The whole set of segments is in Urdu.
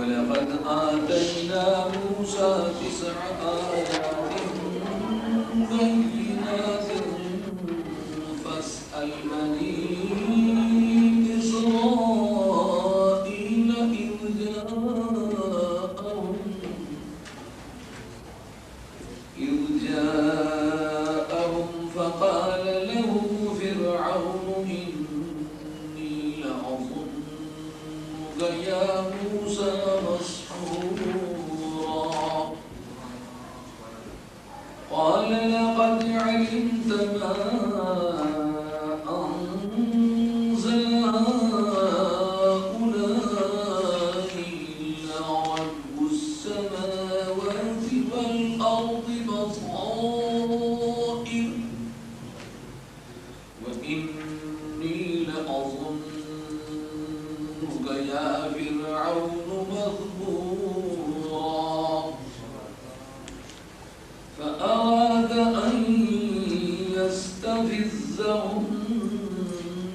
ولقد آتينا موسى 9 آيات بينات فاسأل بني إسرائيل إذ جاءهم فقال له فرعون إني لأظنك يا موسى مسحورا قال لقد علمت ما أنزل هؤلاء إلا رب السماوات والأرض بصائر وإني لأظنك يا فرعون مذبورا فأراد أن يستفزهم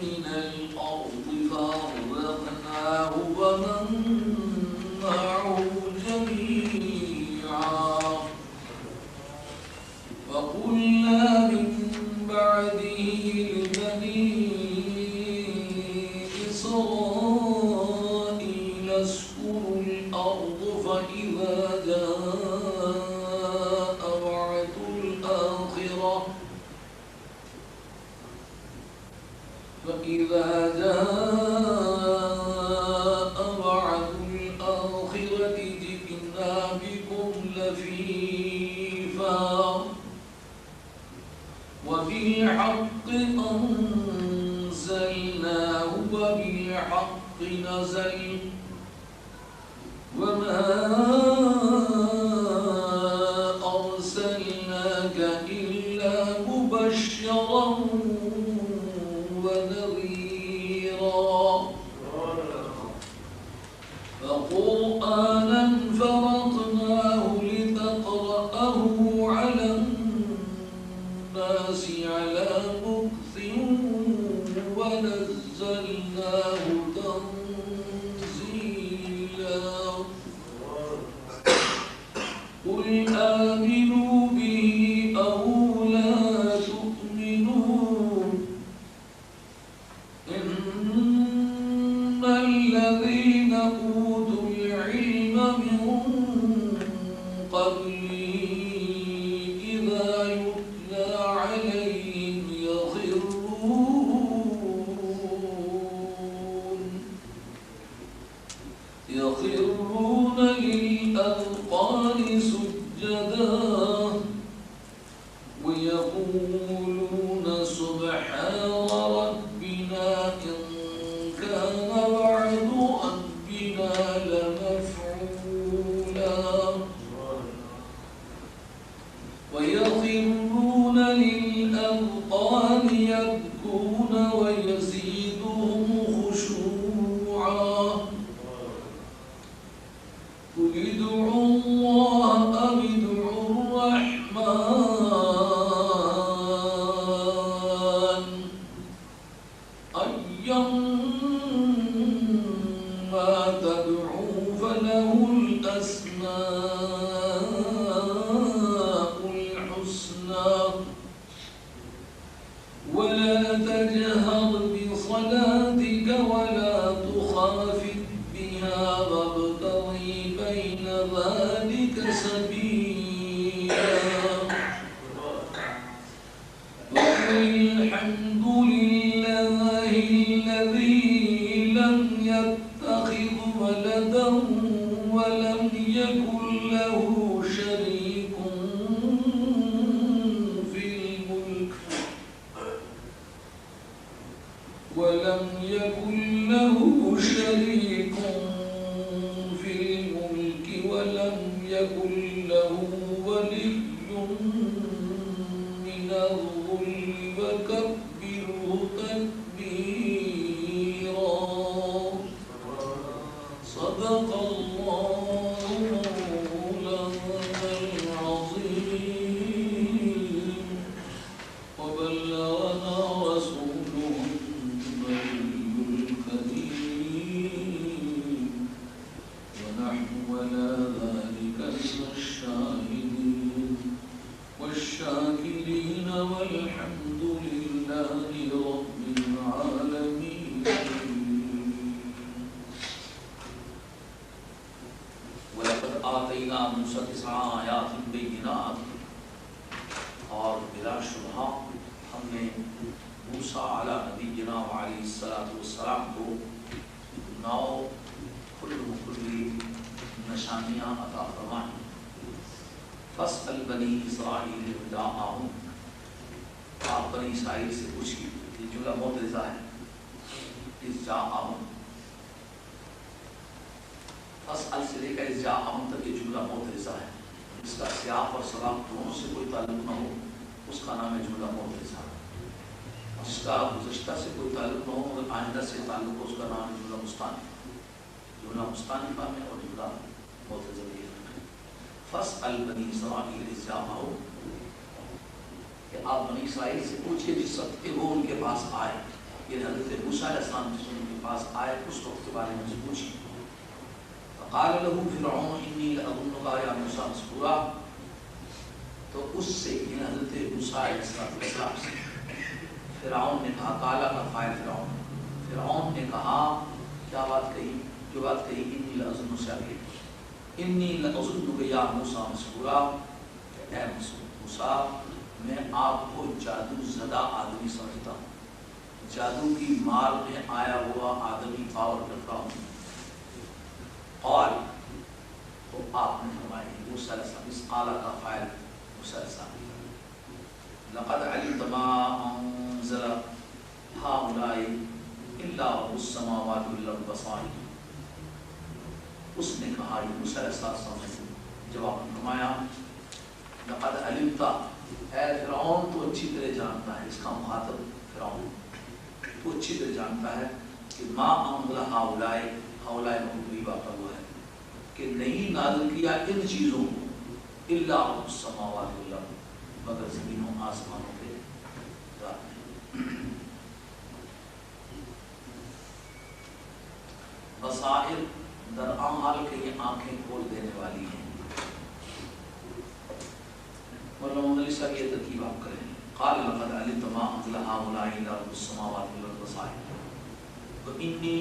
من الأرض فأغرقناه ومن معه جميعا فقلنا من بعده لبني إسرائيل اسكنوا الأرض فإذا جاء وعد الآخرة جئنا بكم لفيفا وبالحق أنزلناه وبالحق نزل وما أرسلناك إلا مبشرا ونذيرا فقرآنا فرقناه لتقرأه على الناس على مكث ونزلناه تنزيلا قل آمنوا به أو لا تؤمنوا إن الذين أوتوا العلم من قبله إذا يتلى عليهم يخرون للأذقان سجدا ويقولون سبحان ربنا إن كان وعد ربنا لمفعولا ويخرون للأذقان يبكون ويزيدهم خشوعا قل ادعوا الله أو ادعوا الرحمن أيما تدعوا فله الأسماء الحسنى ولا تجهر بصلاتك ولا تخافت بها وابتغي بين ذلك سبيلا وقل الحمد لله الذي لم يتخذ ولدا ولم يكن له شريك في الملك ولم يكن له شريك في الملك ولم يكن له ولي من الظل وكبره تكبيرا صدق الله مولانا العظيم وبلغنا رسوله النبي الكريم ونحن جناب علیہ السلام کو 9 کلی نشانیاں عطا فرمائیں. فاسأل بنی اسرائیل اذ جاءہم، آپ بنی اسرائیل سے پوچھیے. یہ جملہ معترضہ ہے. اذ جاءہم، فاسأل سے لے کر اذ جاءہم تک یہ جملہ معترضہ ہے. اس کا سیاق اور سباق دونوں سے کوئی تعلق نہ ہو اس کا نام ہے جملہ معترضہ. جس کا گزشتہ سے کوئی تعلق نہ ہو مگر آئندہ سے تعلق ہو اس کا نام ہے جملہ مستانف. جملہ مستانفہ میں اور جملہ معترضہ میں یہ فرق ہے. فاسأل بنی اسرائیل اذ جاءہم، کہ آپ بنی اسرائیل سے پوچھئے جس وقت کہ وہ ان کے پاس آئے. یہ حضرت موسیٰ علیہ السلام جس ان کے پاس آئے اس وقت کے بارے میں سے پوچھئے. فقال له فرعون انی لأظنک یا موسیٰ مسحورا، تو اس سے یہ حضرت موسیٰ علیہ السلام سے فرعون نے کہا، قالا کا فاعل فرعون، فرعون نے کہا کیا بات کہی؟ جو بات کہی انی لأظنک سے آگے، انی لأظنک یا موسیٰ مسحورا، کہ اے موسیٰ میں آپ کو جادو زدہ آدمی سمجھتا ہوں، جادو کی مار میں آیا ہوا آدمی پاور کرتا ہوں. قال، تو آپ نے فرمایا موسیٰ علیہ السلام، اس قال کا فاعل موسیٰ علیہ السلام، لقد علمت ما انزل هؤلاء الا رب السماوات والارض بصائر. اس نے کہا یہ موسیٰ علیہ السلام نے جواب فرمایا لقد علمت، اے فرعون تو اچھی طرح جانتا ہے، اس کا مخاطب فرعون تو اچھی طرح جانتا ہے کہ ما انزل هؤلاء مبنی واقع ہوا ہے کہ نہیں نازل کیا ان چیزوں کو الا رب السماوات والارض، مگر زمینوں آسمانوں کے رب نے. بصائر در اعمال کے یہ آنکھیں کھول دینے والی ہیں. مولانا محمد علی صاحب یہ ترکیب آپ کریں. قال لقد علمت ما انزل هؤلاء الا رب السماوات والارض بصائر وانی،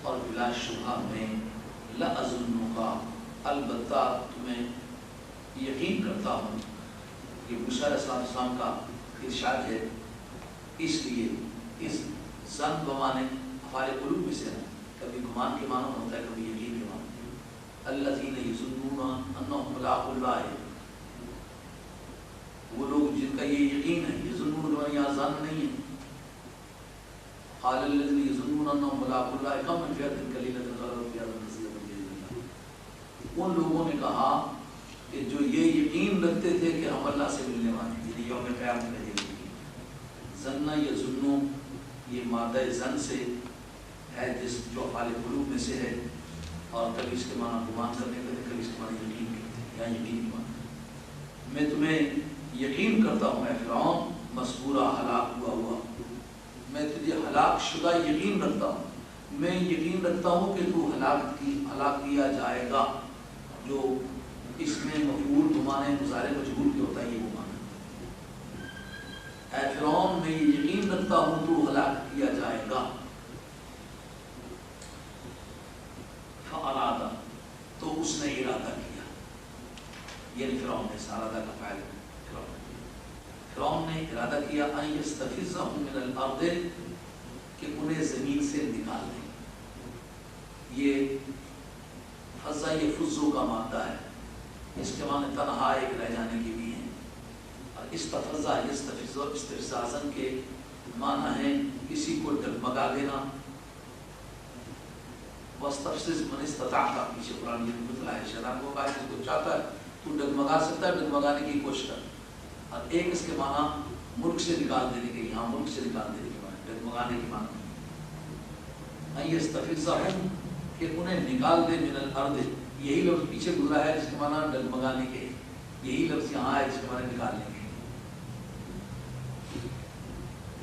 اور بلا شبہ میں لأظنک، البتہ تمہیں یقین کرتا ہوں. یہ موسیٰ علیہ السلام کا ارشاد ہے. اس لیے اس ظن بمانے افعال قلوب میں سے ہے، کبھی گمان کے معنی ہوتا ہے کبھی یقین کے معنی. الذین یظنون انہم ملاقو اللہ، وہ لوگ جن کا یہ یقین ہے. یظنون جو یہاں ظن نہیں ہے. قال الذين يظنون انهم ملاقو الله كم من فئة قليلة غلبت فئة كثيرة بإذن الله. ان لوگوں نے کہا کہ جو یہ یقین رکھتے تھے کہ ہم اللہ سے ملنے والے ہیں، یعنی یوم قیامت میں یہ ظن یظنون، یہ مادہ ظن سے ہے جس جو افعال قلوب میں سے ہے، اور کبھی اس کے معنی گمان کرنے کے کبھی اس کے معنی یقین کرتے ہیں یا یقین کے معنی. میں تمہیں یقین کرتا ہوں اے فرعون مسحورا، ہلاک ہوا، میں تجھے ہلاک شدہ یقین رکھتا ہوں. میں یقین رکھتا ہوں کہ تو ہلاک کیا جائے گا. جو اس میں مفعول بمانے مضارع مجہول کے ہوتا ہے یہ وہ معنی. اے فرعون میں یہ یقین رکھتا ہوں تو ہلاک کیا جائے گا. فارادہ، تو اس نے ارادہ کیا. یہ فرعون نے ارادہ کا فاعل فرعون نے ارادہ کیا ان یستفزهم من الارض، کہ انہیں زمین سے نکال دیں. یہ فضا یہ فزو کا مادہ ہے، اس کے معنی تنہا ایک رہ جانے کے بھی ہیں. اور استفزا یستفزو استفزازن کے معنی ہے کسی کو ڈگمگا دینا. واستفزز من استطاعت، پیچھے قرآن یہ بتلایا ہے شیطان کو کہا جس کو چاہتا ہے تو ڈگمگا سکتا ہے، ڈگمگانے کی کوشش کر. اور ایک اس کے معنی ملک سے نکال دینے کے، یہاں ملک سے نکال دینے کے معنی ڈگمگانے کے معنی ان یستفزهم، کہ انہیں نکال دے من الارض. یہی لفظ پیچھے گزرا ہے جس کے معنی ڈگمگانے کے، یہی لفظ یہاں ہے جس کے معنی نکالنے کے.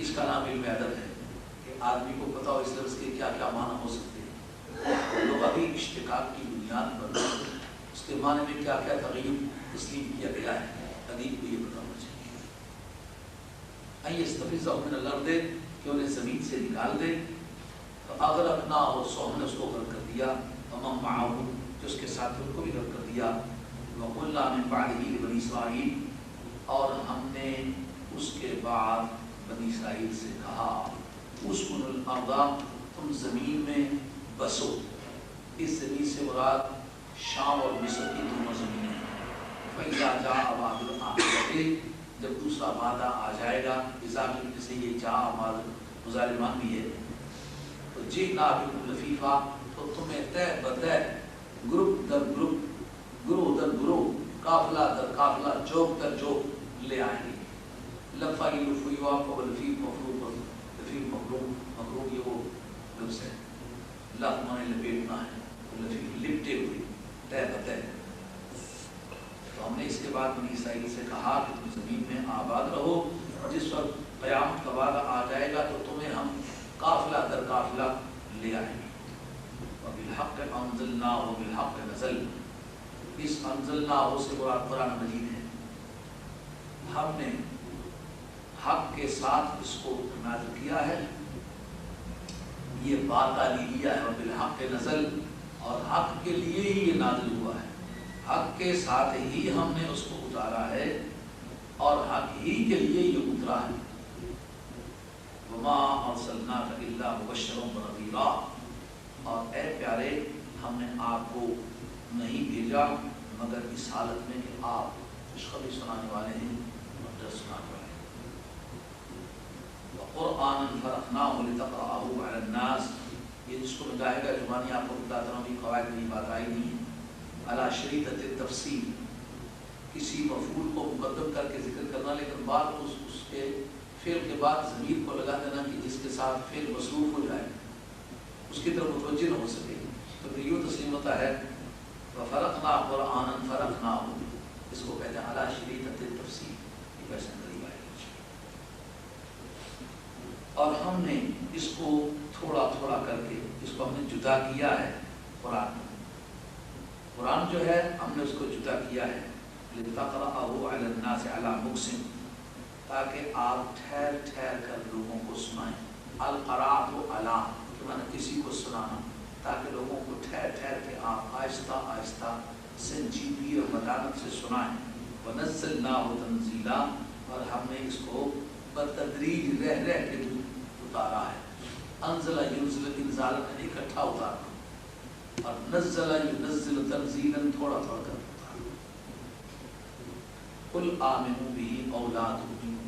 اس کا نام علم ادب ہے کہ آدمی کو پتا ہو اس لفظ کے کیا کیا معنی ہو سکتے ہیں. لوگ ابھی اشتقاق کی بنیاد پر اس کے معنی میں کیا کیا تغیر تسلیم کیا گیا ہے، ادیب کو یہ پتا ہونا چاہیے. ان یستفزهم من الارض، کہ انہیں زمین سے نکال دے. فاغرقنا، اور سو ہم نے اس کو غرق کر دیا. ومن معه، جو اس کے ساتھ ان کو بھی غرق کر دیا. وقلنا من بعده لبنی اسرائیل، اور ہم نے اس کے بعد بنی اسرائیل سے کہا اسکن الارض، تم زمین میں بسو. اس زمین سے مراد شام اور مصر کی دونوں زمینیں ہیں. فَإِذَا جَاءَ وَعْدُ الْآخِرَةِ، جب دوسرا وعدہ آ جائے گا، اضافی سے یہ جاء مظالمان بھی ہے، تو جئنا بکم لفیفا، تو تمہیں طے بطے گروپ در گروپ، گروہ در گروہ، قافلہ در قافلہ، جوک در جوک لے آئیں گے. لفائی لفیوا کو لفیف مفروض، لفیف مفروض یہ وہ لفظ ہے. لف مانے لپیٹنا ہے، لفیف لپٹے ہوئے، طے بطے. تو ہم نے اس کے بعد بنی اسرائیل سے کہا کہ تم زمین میں آباد رہو، جس وقت قیامت کا وعدہ آ جائے گا تو تمہیں ہم قافلہ در قافلہ لے آئیں گے. وَبِالْحَقِّ أَنزَلْنَاهُ وَبِالْحَقِّ نَزَلَ، اس انزلناہ سے مراد قرآن مجید ہے. ہم نے حق کے ساتھ اس کو نازل کیا ہے، یہ بات علیہ ہے. وَبِالْحَقِّ نَزَلَ، اور حق کے لیے ہی یہ نازل ہوا ہے، حق کے ساتھ ہی ہم نے اس کو اتارا ہے اور حق ہی کے لیے یہ اترا ہے. وَمَا أَرْسَلْنَاكَ إِلَّا مُبَشِّرًا وَنَذِيرًا، اور اے پیارے ہم نے آپ کو نہیں بھیجا مگر اس حالت میں کہ آپ خوشخبری سنانے والے ہیں اور ڈر سنانے والے ہیں. وَقُرْآنًا فَرَقْنَاهُ لِتَقْرَأَهُ عَلَى النَّاسِ، یہ جس کو میں گاہے گا زبانی آپ کو بتاتا ہوں، یہ قواعد میں بات آئی نہیں ہے. علی شریطۃ التفصیل، کسی مفعول کو مقدم کر کے ذکر کرنا، لیکن بعد اس کے فعل کے بعد ضمیر کو لگا دینا کہ جس کے ساتھ فعل مصروف ہو جائے، اس کی طرف متوجہ نہ ہو سکے. تو پھر یوں تسلیم ہوتا ہے وَفَرَقْنَا قُرْآنًا فَرَقْنَاهُ، اس کو کہتے ہیں علی شریطۃ التفصیل. یہ ویسے قریب آئے گا. اور ہم نے اس کو تھوڑا تھوڑا کر کے اس کو ہم نے جدا کیا ہے. قرآن جو ہے ہم نے اس کو جدا کیا ہے لِتَقْرَأَهُ عَلَى النَّاسِ عَلَى مُقْسِمٍ، تاکہ آپ ٹھہر ٹھہر کر لوگوں کو سنائیں. القراءۃ علی کہ معنی کسی کو سنانا، تاکہ لوگوں کو ٹھہر ٹھہر کے آپ آہستہ آہستہ سنجیدگی اور متانت سے سنائیں. وَنَزَّلْنَاهُ تَنزِيلًا، اور ہم نے اس کو بتدریج رہ رہ کے اتارا ہے. انزل ينزل انزال میں اکٹھا اتارنا، اور نزل ينزل تنزیلا تھوڑا تھوڑا کر اتارنا. قل آمنوا به او لا تؤمنوا،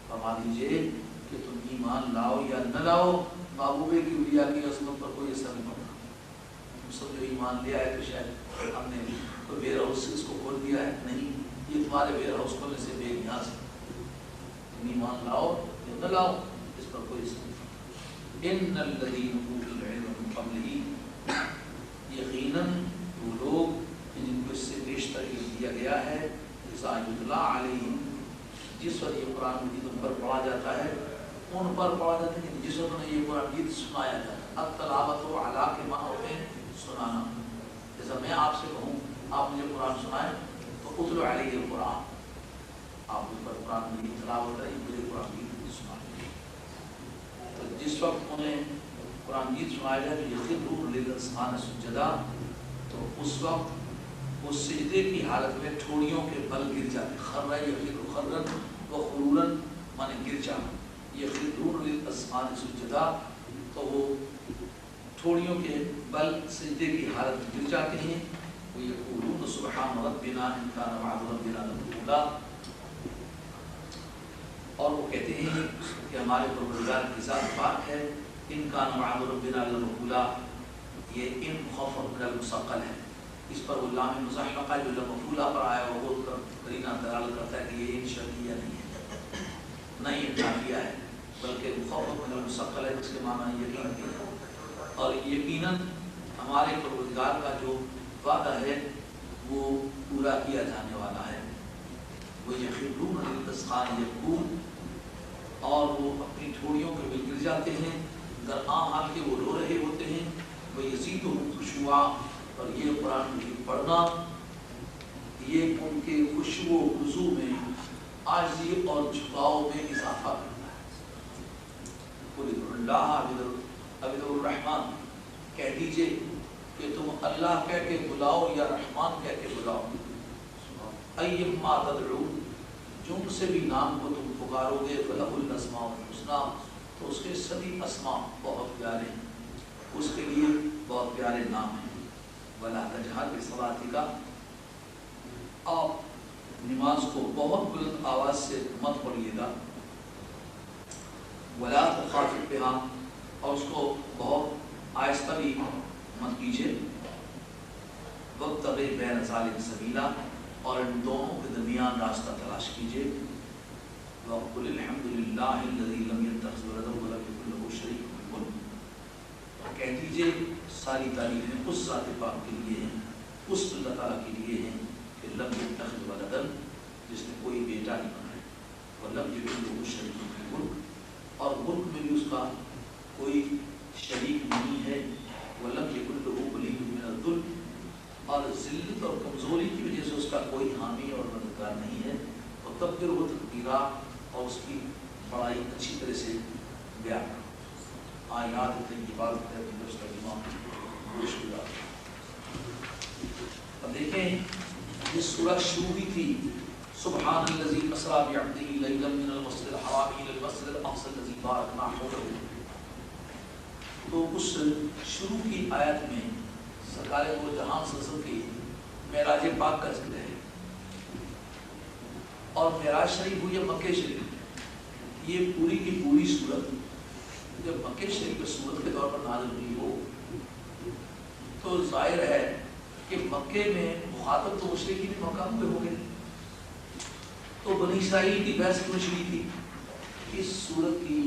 فرما دیجئے کہ تم ایمان لاؤ یا نہ لاؤ، محبوب کبریا کی عظمت پر کوئی اثر نہیں پڑتا. تم سب جو ایمان لے آئے تو شاید ہم نے کوئی ویئر ہاؤس سے اس کو کھول دیا ہے، نہیں، یہ تمہارے ویئر ہاؤس کھولنے سے بے نیاز ہے. تم ایمان لاؤ یا نہ لاؤ، اس پر کوئی اثر نہیں. ان الذین اوتوا العلم من قبلہ، یقیناً وہ لوگ جن کو اس سے بیشتر علم دیا گیا ہے، اذا یتلیٰ علیہم، جس وقت یہ قرآن مجید ان پر پڑھا جاتا ہے، ان پر پڑھا جاتا ہے، جس وقت انہیں یہ قرآن مجید سنایا جاتا ہے. التلاوت و علی کے معنی ہوتے ہیں سنانا. جیسا میں آپ سے کہوں آپ مجھے قرآن سنائیں تو اتلو علیہ القرآن، آپ ان پر قرآن مجید تلاوت کریں، مجھے قرآن مجید سنائیں. تو جس وقت انہیں قرآن مجید سنایا جائے تو یخرون للاذقان سجدا، تو اس وقت وہ سجدے کی حالت میں ٹھوڑیوں کے بل گر جاتے. خر یخر خرن و خرورن مانے گر جانا. یخرون للاذقان سجدا، تو وہ ٹھوڑیوں کے بل سجدے کی حالت میں گر جاتے ہیں. وہ یقولون سبحان ربنا ان کان وعد ربنا لمفعولا، اور وہ کہتے ہیں کہ ہمارے پروردگار کی ذات پاک ہے. ان کان وعد ربنا لمفعولا، یہ ان خوف من المثقل ہے. اس پر وہ لام مزحلقہ جو لمفعولا پر آیا وہ قرینہ دلالت کرتا ہے کہ یہ ان شرطیہ نہیں ہے، نہ یہ نافیہ ہے، بلکہ خوف من المثقل ہے، جس کے معنی یقین ہے. اور یقیناً ہمارے پروردگار کا جو وعدہ ہے وہ پورا کیا جانے والا ہے. وہ یخرون للاذقان یبکون، اور وہ اپنی ٹھوڑیوں کے بل گر جاتے ہیں درآں حال کے وہ رو رہے ہوتے ہیں. وہ یزیدہم خشوعا، اور یہ قرآن مجید پڑھنا یہ ان کے خشوع و خضوع میں، عاجزی اور جھکاؤ میں اضافہ کرتا ہے. قل ادعوا اللہ ادعوا الرحمن، کہہ دیجئے کہ تم اللہ کہہ کے بلاؤ یا رحمان کہہ کے بلاؤ. ایما تدعو، جو سے بھی نام کو تم پکارو گے، فلہ الاسماء الحسنی، تو اس کے سبھی اسماء بہت پیارے ہیں، اس کے لیے بہت پیارے نام ہیں۔ وَلَا تَجْهَرْ بِصَلَاتِكَ، آپ نماز کو بہت بلند آواز سے مت پڑھیے گا۔ وَلَا تُخَافِتْ بِهَا، اور اس کو بہت آہستہ بھی مت کیجیے۔ وَابْتَغِ بَيْنَ ذَلِكَ سَبِيلًا، اور ان دونوں کے درمیان راستہ تلاش کیجیے۔ وَقُلِ الْحَمْدُ لِلَّهِ الَّذِي لَمْ يَتَّخِذْ وَلَدًا وَلَمْ يَكُن لَّهُ شَرِيكٌ فِي الْمُلْكِ، کہہ دیجیے ساری تعریفیں اس ذات پاک کے لیے ہیں، اس اللہ تعالیٰ کے لیے ہیں کہ لم يتخذ ولدا، جس نے کوئی بیٹا نہیں بنایا، ولم يكن له شريك في الملك، اور ملک میں بھی اس کا کوئی شریک نہیں ہے، ولم يكن له ولي من الذل، اور ذلت اور کمزوری کی وجہ سے اس کا کوئی حامی اور مددگار نہیں ہے، اور تکبر و تکبیرہ، اور اس کی بڑائی اچھی طرح سے بیان کرو۔ آیات طیبات کا ترجمہ گوش کیا۔ اب دیکھیں یہ سورہ شروع ہوئی تھی سبحان الذی اسریٰ بعبدہ لیلا من المسجد الحرام الی المسجد الاقصی الذی بارکنا حولہ، تو اس شروع کی آیت میں سرکار دو جہان صلی اللہ علیہ وسلم کی معراج پاک کا ذکر ہے، اور معراج شریف ہوئی ہے مکہ شریف، یہ پوری کی پوری صورت جب مکہ شریف صورت کے طور پر نازل ہوئی ہو تو ظاہر ہے کہ مکے میں مخاطب تو مشرکین مکہ ہوئے ہو گئے، تو بنی اسرائیل کی بحث کیوں چھڑی تھی؟ اس صورت کی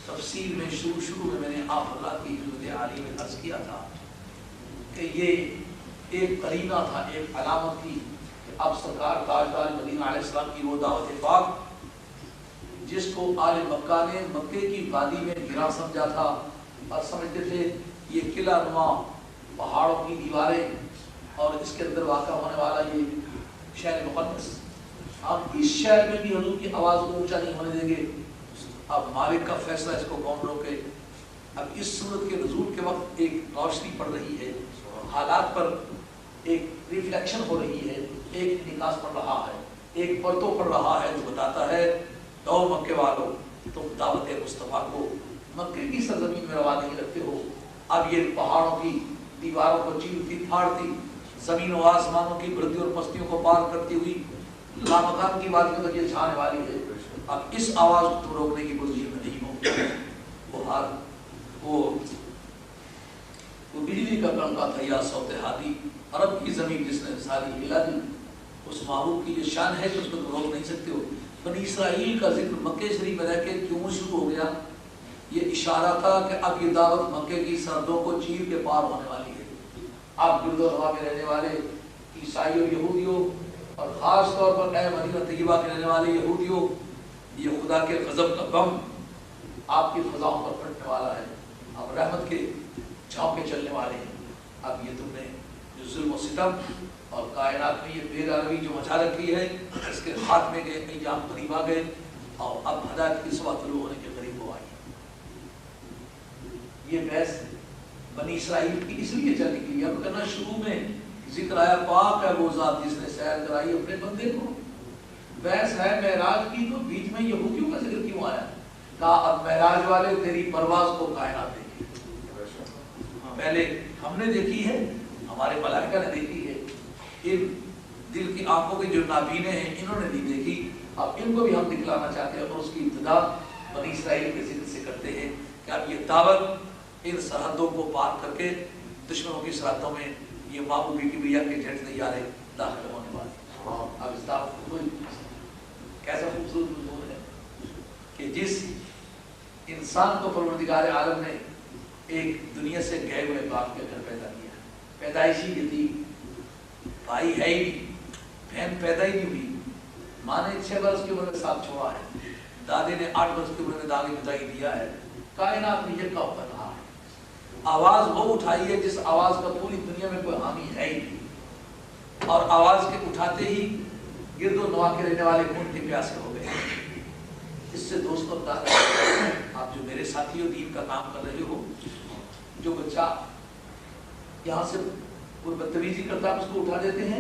تفسیر میں شروع میں نے آپ اللہ کی حضرت عالی میں عرض کیا تھا کہ یہ ایک قرینہ تھا، ایک علامت تھی کہ اب سرکار تاجدار مدینہ علیہ السلام کی وہ دعوت پاک جس کو آل مکہ نے مکے کی وادی میں گرا سمجھا تھا اور سمجھتے تھے یہ قلعہ نما پہاڑوں کی دیواریں اور اس کے اندر واقع ہونے والا یہ شہر مقدس، اب اس شہر میں بھی حضور کی آواز کو اونچا نہیں ہونے دیں گے، اب مالک کا فیصلہ اس کو کون روکے۔ اب اس صورت کے نزول کے وقت ایک روشنی پڑ رہی ہے، حالات پر ایک ریفلیکشن ہو رہی ہے، ایک نکاس پڑ رہا ہے، ایک پرتو پڑ رہا ہے جو بتاتا ہے تو مکے والوں تم دعوت مصطفیٰ کو مکے کی سرزمین میں روا نہیں رکھتے ہو، اب یہ پہاڑوں کی دیواروں کو چیرتی پھاڑتی زمین و آسمانوں کی بلندیوں اور پستیوں کو پار کرتی ہوئی لامکان کی وادیوں تک یہ جانے والی ہے۔ اب اس آواز کو تم روکنے کی پوزیشن میں نہیں ہو۔ وہ بجلی کا کڑکا تھا یا صوت ہادی، عرب کی زمین جس نے ساری ہلا دی، اس محبوب کی یہ شان ہے کہ اس کو تم روک نہیں سکتے ہو۔ بنی اسرائیل کا ذکر مکہ شریف میں رہ کے کیوں شروع ہو گیا؟ یہ اشارہ تھا کہ اب یہ دعوت مکے کی سرحدوں کو چیر کے پار ہونے والی ہے۔ اب گرد و نواح میں رہنے والے عیسائی اور یہودیوں، اور خاص طور پر اے مدینہ طیبہ کے رہنے والے یہودیوں، یہ خدا کے غضب کا بم آپ کی فضاؤں پر پھٹنے والا ہے، اب رحمت کے جھونکے چلنے والے ہیں۔ اب یہ تم نے جو ظلم و ستم اور کائنات میں یہ بے روی جو مچا رکھی ہے اس کے خاتمے کے ایام قریب آ گئے، اور اب ہدایت کی صبح طلوع ہونے کے قریب ہو آئی۔ یہ بحث بنی اسرائیل کی اس لیے چل نکلی، اب کرنا شروع میں ذکر آیا پاک ہے وہ ذات جس نے سیر کرائی اپنے بندے کو، بحث ہے معراج کی، تو بیچ میں یہودیوں کا ذکر کیوں آیا؟ کہا اب معراج والے تیری پرواز کو کائنات دیکھی، پہلے ہم نے دیکھی ہے، ہمارے ملائکہ نے دیکھی ہے، ان دل کی آنکھوں کے جو نابینے ہیں انہوں نے نہیں دیکھی، اب ان کو بھی ہم دکھلانا چاہتے ہیں، اور اس کی ابتدا بنی اسرائیل کے ذکر سے کرتے ہیں کہ اب یہ دعوت ان سرحدوں کو پار کر کے دشمنوں کی سرحدوں میں یہ محبوبی کبریا کے جھنڈ طیارے داخل ہونے والے۔ اب اس دعوت کو کیسا خوبصورت مضمون ہے کہ جس انسان کو پروردگار عالم نے ایک دنیا سے گئے ہوئے باپ کے گھر پیدا کیا، پیدائشی یتیم، بھائی ہے ہی نہیں، بہن پیدا ہی نہیں ہوئی، ماں نے 6 برس کی عمر میں ساتھ چھوڑا ہے، دادے نے 8 برس کی عمر میں داغی بتائی دیا ہے، کائنات میں یہ کب رہا ہے، آواز وہ اٹھائی ہے جس آواز کا پوری دنیا میں کوئی حامی ہے ہی نہیں، اور آواز کے اٹھاتے ہی گرد و نواح کے رہنے والے خون کے پیاسے ہو گئے۔ اس سے دوستوں آپ جو میرے ساتھی و دین کا کام کر رہے ہو، جو بچہ یہاں سے کوئی بدتمیزی کرتا ہے اس کو اٹھا دیتے ہیں،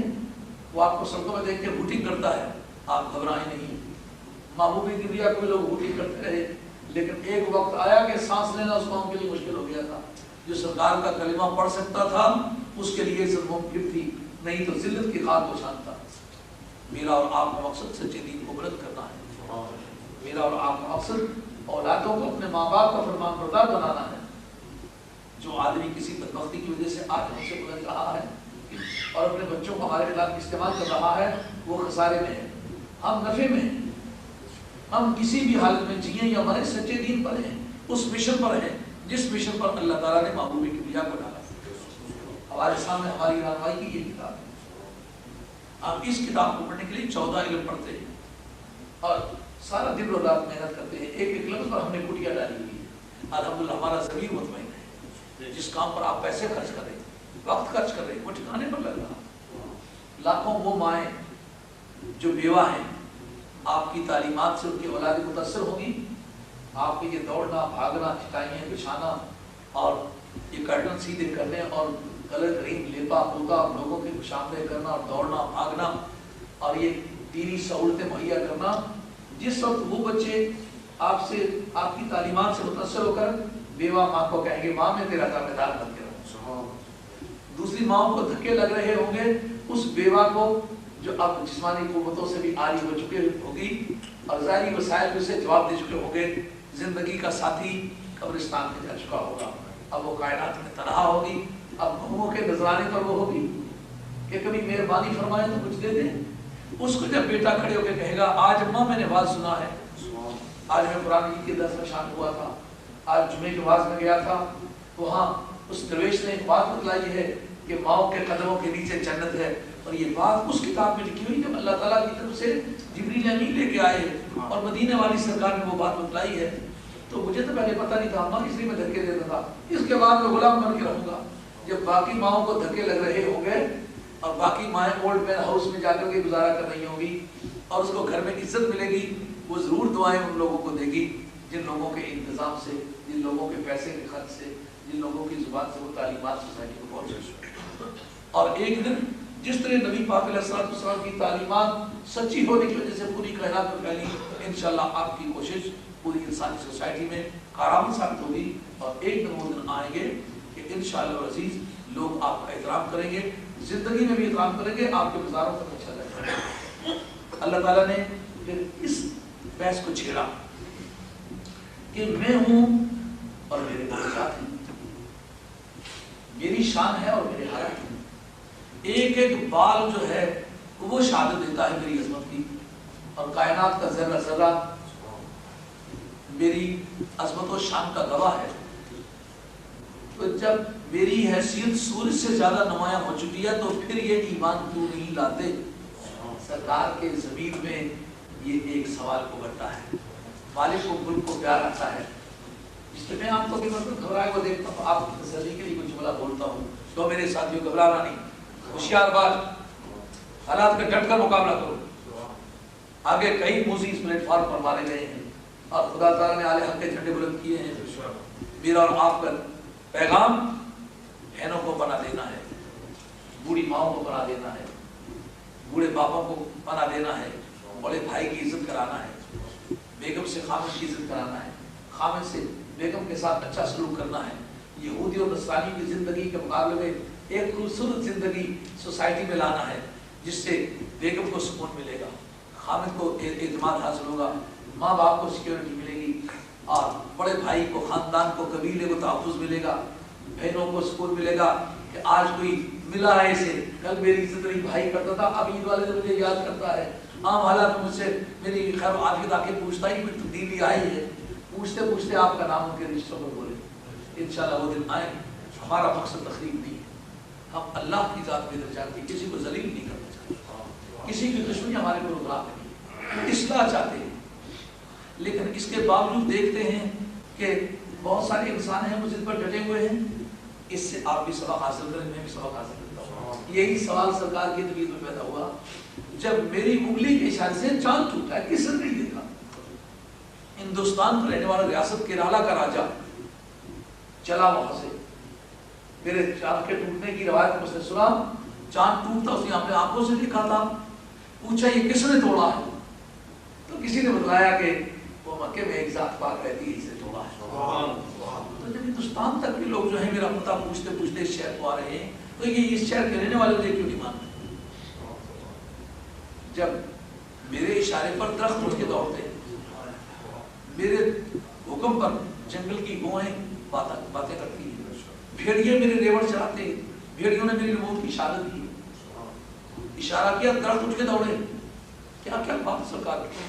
وہ آپ کو سڑکوں میں دیکھ کے ہوٹنگ کرتا ہے، آپ گھبرائیں نہیں، محبوبی کبریا کو بھی لوگ ہوٹنگ کرتے رہے، لیکن ایک وقت آیا کہ سانس لینا اس قوم کے لیے مشکل ہو گیا تھا. جو سرکار کا کلمہ پڑھ سکتا تھا اس کے لیے عزت ممکن تھی، نہیں تو ذلت کی خاک کو چھانتا. میرا اور آپ کا مقصد سچے دین کو بلند کرنا ہے. میرا اور آپ کا مقصد اولادوں کو اپنے ماں باپ کا فرمان بردار بنانا ہے. جو آدمی کسی بدبختی کی وجہ سے آج ہم سے گزر رہا ہے اور اپنے بچوں کو ہمارے خلاف استعمال کر رہا ہے، وہ خسارے میں ہے، ہم نفع میں ہیں. ہم کسی بھی حالت میں جئیں یا مرے سچے دین پر ہیں، اس مشن پر ہیں جس مشن پر اللہ تعالیٰ نے محبوب کبریا کو ڈالا. ہمارے سامنے ہماری رہنمائی کی یہ کتاب ہے. ہم اس کتاب کو پڑھنے کے لیے 14 علم پڑھتے ہیں اور سارا دن اور رات محنت کرتے ہیں. ایک ایک لفظ پر ہم نے کٹیا ڈالی ہوئی ہے. الحمدللہ ہمارا ضمیر مطمئن ہے. جس کام پر آپ پیسے خرچ کر رہے ہیں، وقت خرچ کر رہے ہیں، وہ ٹھکانے پر لگ رہا. لاکھوں وہ مائیں جو بیوہ ہیں، آپ کی تعلیمات سے ان کی اولادیں متاثر ہوں گی. آپ کے یہ دوڑنا بھاگنا، چٹائیاں بچھانا اور یہ کرٹن سیدھے کرنے اور کلر کریم لیپا پوتا لوگوں کے خوشامدید کرنا اور دوڑنا بھاگنا اور یہ دینی سہولتیں مہیا کرنا، جس وقت وہ بچے آپ سے آپ کی تعلیمات سے متاثر ہو کر بیوہ ماں کو کہیں گے ماں میں تیرا دار بن کے رہوں. دوسری ماں کو دھکے لگ رہے ہوں گے اس بیوہ کو جو اب جسمانی قوتوں سے بھی عاری ہو چکے ہوگی اور ظاہری وسائل میں سے جواب دے چکے ہوں گے. زندگی کا ساتھی قبرستان میں جا چکا ہوگا. اب وہ کائنات میں تنہا ہوگی. اب بہوؤں کے نذرانے پر وہ ہوگی کہ کبھی مہربانی فرمائے تو کچھ دے دیں. اس کو جب بیٹا کھڑے ہو کے کہے گا آج اماں میں نے واز سنا ہے، آج میں قرآن مجید کے درس میں شامل ہوا تھا، آج جمعے کے واز میں گیا تھا، وہاں اس درویش نے ایک بات بتلائی ہے کہ ماؤں کے قدموں کے نیچے جنت ہے. اور یہ بات اس کتاب میں لکھی ہوئی جب اللہ تعالیٰ کی طرف سے جبریل امین لے کے آئے اور مدینے والی سرکار نے وہ بات بتلائی ہے. تو مجھے تو پہلے پتہ نہیں تھا، ماں اس لیے میں دھکے دیتا تھا، اس کے بعد میں غلام بن کے رہوں گا. جب باقی ماؤں کو دھکے لگ رہے ہوں گے اور باقی مائیں اولڈ مین ہاؤس میں جا کر کے گزارا کر رہی ہوں گی اور اس کو گھر میں عزت ملے گی، وہ ضرور دعائیں ان لوگوں کو دے گی جن لوگوں کے انتظام سے، جن لوگوں کے پیسے کے خرچ سے، جن لوگوں کی زبان سے وہ تعلیمات سوسائٹی کو پہنچے. اور ایک دن جس طرح نبی پاک علیہ السلام کی تعلیمات سچی ہونے کی وجہ سے پوری کائنات میں پھیلی، انشاءاللہ آپ کی کوشش پوری انسانی سوسائٹی میں کارآمد ثابت ہوگی. اور ایک دن وہ دن آئیں گے کہ انشاءاللہ العزیز لوگ آپ کا احترام کریں گے، زندگی میں بھی احترام کریں گے، آپ کے مزاروں پر اچھا لگے گا. اللہ تعالیٰ نے پھر اس بحث کو چھیڑا کہ میں ہوں اور میرے برکات ہیں، میری شان ہے اور میرے حالات ہیں. ایک ایک بال جو ہے وہ شہادت دیتا ہے میری عظمت کی، اور کائنات کا ذرہ ذرہ میری عظمت و شان کا گواہ ہے. تو جب میری حیثیت سورج سے زیادہ نمایاں ہو چکی ہے تو پھر یہ ایمان کیوں نہیں لاتے؟ سرکار کے ضمیر میں یہ ایک سوال ابھرتا ہے. مالک کو ملک کو پیار آتا ہے. اس میں آپ کو بھی مطلب گھبرائے کو دیکھتا ہوں، آپ کی تسلی کے لیے کچھ جملہ بولتا ہوں. تو میرے ساتھیوں گھبرانا نہیں، ہوشیار باز، حالات کا ڈٹ کر مقابلہ کرو. آگے کئی موزی اس پلیٹ فارم پر مارے گئے ہیں اور خدا تعالیٰ نے اعلی حق کے جھنڈے بلند کیے ہیں. میرا اور آپ کا پیغام بہنوں کو پناہ دینا ہے، بوڑھی ماؤں کو پناہ دینا ہے، بوڑھے باپوں کو پناہ دینا ہے، بڑے بھائی کی عزت کرانا ہے، بیگم سے خامد کی عزت کرانا ہے، خامد سے بیگم کے ساتھ اچھا سلوک کرنا ہے. یہودی اور نصرانی کی زندگی کے مقابلے میں ایک خوبصورت زندگی سوسائٹی میں لانا ہے جس سے بیگم کو سکون ملے گا، خامد کو اعتماد حاصل ہوگا، ماں باپ کو سیکیورٹی ملے گی اور بڑے بھائی کو، خاندان کو، قبیلے کو تحفظ ملے گا، بہنوں کو سکون ملے گا کہ آج کوئی ملا ہے اسے، کل میری عزت نہیں بھائی کرتا تھا، اب عید والے دن مجھے یاد کرتا ہے. عام حالات میں مجھ سے میری خیر و عافیت آ کے پوچھتا ہی کوئی تبدیلی آئی ہے، پوچھتے پوچھتے آپ کا نام ان کے رشتوں پر بولے. انشاءاللہ وہ دن آئیں. ہمارا مقصد تقریب نہیں ہے، ہم اللہ کی ذات میں چاہتے ہیں، کسی کو ذلیل نہیں کرنا چاہتے، کسی کی دشمنی ہمارے پروگرام میں نہیں، اصلاح چاہتے ہیں. لیکن اس کے باوجود دیکھتے ہیں کہ بہت سارے انسان ہیں وہ ضد پر ڈٹے ہوئے ہیں. اس سے آپ بھی سبق حاصل کریں، میں بھی سبق حاصل کرتا ہوں. یہی سوال سرکار کی دلیل میں پیدا ہوا جب میری انگلی کے اشارے سے چاند ٹوٹا ہے. کس نے نہیں دیکھا؟ ہندوستان کا رہنے والا ریاست کیرالہ کا راجا چلا وہاں سے، میرے چاند کے ٹوٹنے کی روایت اس نے سنا. چاند ٹوٹتا اس نے اپنے آنکھوں سے دیکھا تھا. پوچھا یہ کس نے توڑا ہے؟ تو کسی نے بتلایا کہ وہ مکے میں ایک ذات پاک رہتی ہے، اسے توڑا ہے۔ تو جب ہندوستان تک کے لوگ جو ہیں میرا پتہ پوچھتے پوچھتے اس شہر کو آ رہے ہیں، تو یہ اس شہر کے رہنے والے مجھے کیوں نہیں مانتے؟ جب میرے اشارے پر درخت اٹھ کے دوڑتے، میرے حکم پر جنگل کی گوہیں باتیں کرتی ہیں، بھیڑیے میرے ریوڑ چلاتے، بھیڑیوں نے میری نبوت کی اشارت کی، اشارہ کیا، درخت اٹھ کے دوڑے۔ کیا کیا بات سرکار کی،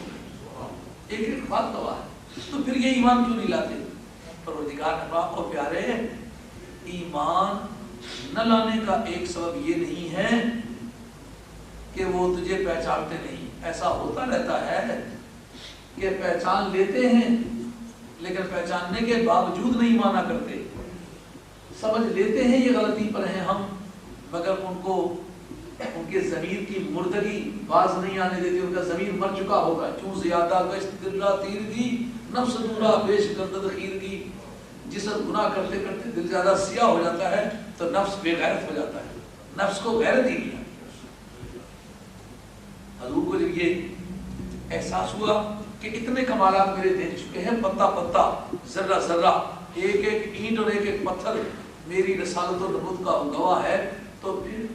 ایک ایک بات گواہ ہے۔ تو پھر یہ ایمان کیوں نہیں لاتے؟ پروردگار نے کہا اور پیارے، ایمان نہ لانے کا ایک سبب یہ نہیں ہے کہ وہ تجھے پہچانتے نہیں۔ ایسا ہوتا رہتا ہے کہ پہچان لیتے ہیں لیکن پہچاننے کے باوجود نہیں مانا کرتے، سمجھ لیتے ہیں یہ غلطی پر ہیں ہم، مگر ان کو ان کے ضمیر کی مردگی باز نہیں آنے دیتی، ان کا ضمیر مر چکا ہوگا۔ کیوں زیادہ گشت دلہ تیرگی، نفس دورا بیش گردد خیرگی۔ جسم گناہ کرتے کرتے دل زیادہ سیاہ ہو جاتا ہے تو نفس بے غیرت ہو جاتا ہے، نفس کو غیرت ہی نہیں ہے۔ حضور کو جب یہ احساس ہوا کہ اتنے کمالات میرے دے چکے ہیں، پتا پتا، ذرہ ذرہ، ایک ایک اینٹ اور ایک ایک پتھر میری رسالت و نبوت کا گواہ ہے، تو پھر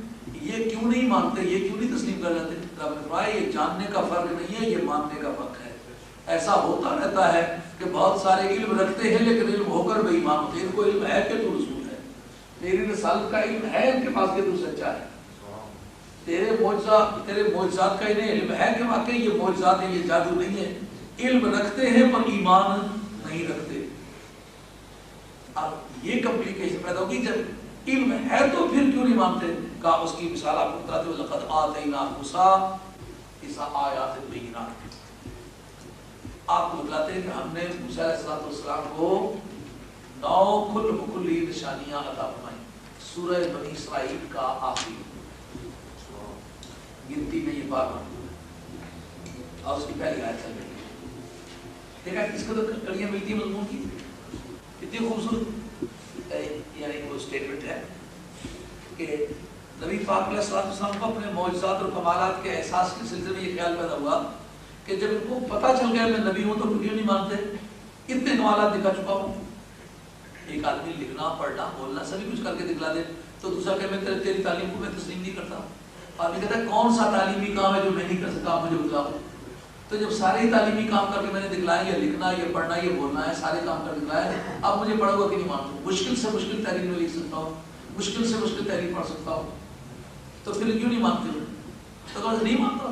یہ کیوں نہیں مانتے، یہ کیوں نہیں تسلیم کر جاتے؟ رب نے فرمایا یہ جاننے کا فرق نہیں ہے، یہ ماننے کا فرق ہے۔ ایسا ہوتا رہتا ہے کہ بہت سارے علم رکھتے ہیں لیکن علم ہو کر بے ایمان ہوتے ہیں۔ ان کو علم ہے کہ تو رسول ہے، میری رسالت کا علم ہے ان کے پاس کہ تو سچا ہے، تیرے معجزات کا انہیں علم ہے کہ واقعی یہ معجزات ہیں، یہ جادو نہیں ہے۔ علم رکھتے ہیں پر ایمان نہیں رکھتے۔ اب یہ کمپلیکیشن پیدا ہوگی، جب علم ہے تو پھر کیوں نہیں مانتے؟ کہا اس کی مثال آپ کو بتاتے ہوئے، لقد آتینا موسیٰ آیات بینات، آپ کو بتلاتے ہیں کہ ہم نے موسیٰ علیہ السلام کو 9 کھل مکھلی نشانیاں عطا فرمائیں۔ سورہ بنی اسرائیل کا آخری گنتی میں یہ بات اور اس کی پہلی آیت چل رہی ہے۔ دیکھا کس کو تو کڑیاں ملتی ہیں مضمون کی، کتنی خوبصورت یعنی وہ اسٹیٹمنٹ ہے کہ نبی پاک علیہ السلام کو اپنے معجزات اور کمالات کے احساس کے سلسلے میں یہ خیال پیدا ہوا کہ جب ان کو پتہ چل گیا میں نبی ہوں تو کیوں نہیں مانتے؟ اتنے کمالات دکھا چکا ہوں، ایک آدمی لکھنا پڑھنا بولنا سبھی کچھ کر کے دکھلا دے تو دوسرا کہ میں تیری تعلیم کو میں تسلیم نہیں کرتا۔ آدمی کہتا ہے کون سا تعلیمی کام ہے جو میں نہیں کر سکتا، مجھے بتلاؤ۔ تو جب سارے ہی تعلیمی کام کر کے میں نے دکھلایا، یہ لکھنا، یہ پڑھنا، یہ بولنا ہے، سارے کام کر دکھلایا ہے، اب مجھے پڑھو گا کہ نہیں مانتا؟ مشکل سے مشکل تحریر میں لکھ سکتا ہوں، مشکل سے مشکل تحریر پڑھ سکتا ہوں، تو پھر کیوں نہیں مانتے ہو؟ تو نہیں مانتا۔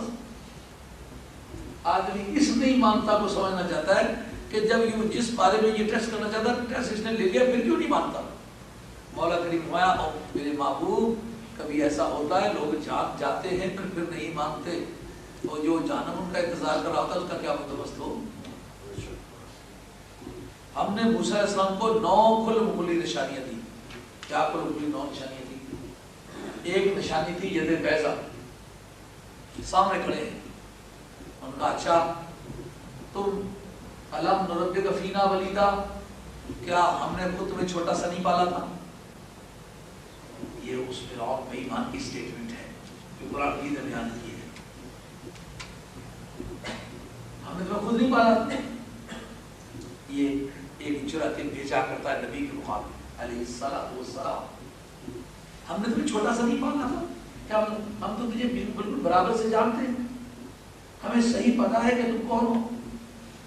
آدمی اس نہیں مانتا کو سمجھنا چاہتا ہے کہ جب یہ جس بارے میں یہ ٹیسٹ کرنا چاہتا ہے ٹیسٹ اس نے لے لیا، پھر کیوں نہیں مانتا؟ مولا کریم فرمایا او میرے محبوب، کبھی ایسا ہوتا ہے لوگ جاتے ہیں پھر نہیں مانتے، اور جو جانب ان کا انتظار کر رہا ہوتا ہے اس کا کیا بندوبست ہو۔ ہم نے موسیٰ علیہ السلام کو 9 کھل مکھلی نشانیاں دی۔ کیا کھل مکھلی 9 نشانیاں تھی؟ ایک نشانی تھی ید بیضا، سامنے کھڑے ہیں، ان کا اچھا تم الم نربک فینا ولیدا، کیا ہم نے خود تمہیں چھوٹا سا نہیں پالا تھا؟ یہ اس فرعون بے ایمان کی سٹیٹمنٹ ہے جو قرآن مجید نے بیان کی ہے، ہم نے تمہیں خود نہیں پالا۔ یہ ایک جرأت بھیجا کرتا ہے نبی کے مخاطب علیہ السلام، ہم نے تمہیں چھوٹا سا نہیں پالا تھا؟ کیا ہم تو تجھے بالکل برابر سے جانتے ہیں، ہمیں صحیح پتا ہے کہ تم کون ہو،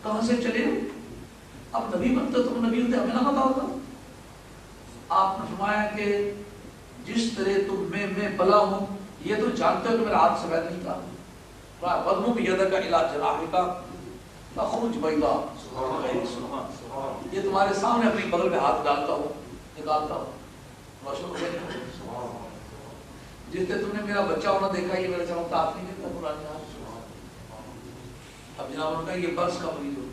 کہاں سے چلے ہو۔ اب نبی بنتے تم نبی ہوتے ہمیں نہ پتا ہوتا؟ آپ نے فرمایا کہ جس طرح تم میں بلا ہوں یہ تو جانتے ہو کہ میرا ہاتھ سفید نہیں تھا، وَضْمُ بِيَدَكَ إِلَىٰ جَنَاحِكَ تَخْرُجْ بَيْضَاءَ، یہ تمہارے سامنے اپنی بغل میں ہاتھ ڈالتا ہوں نکالتا ہوں، روشن ہو گئی۔ جس طرح تم نے میرا بچہ ہونا دیکھا، یہ میرا چمکتا ہاتھ نہیں دیکھتا پرانے ہاتھ۔ اب جناب نے کہا یہ برس کا مریض ہو،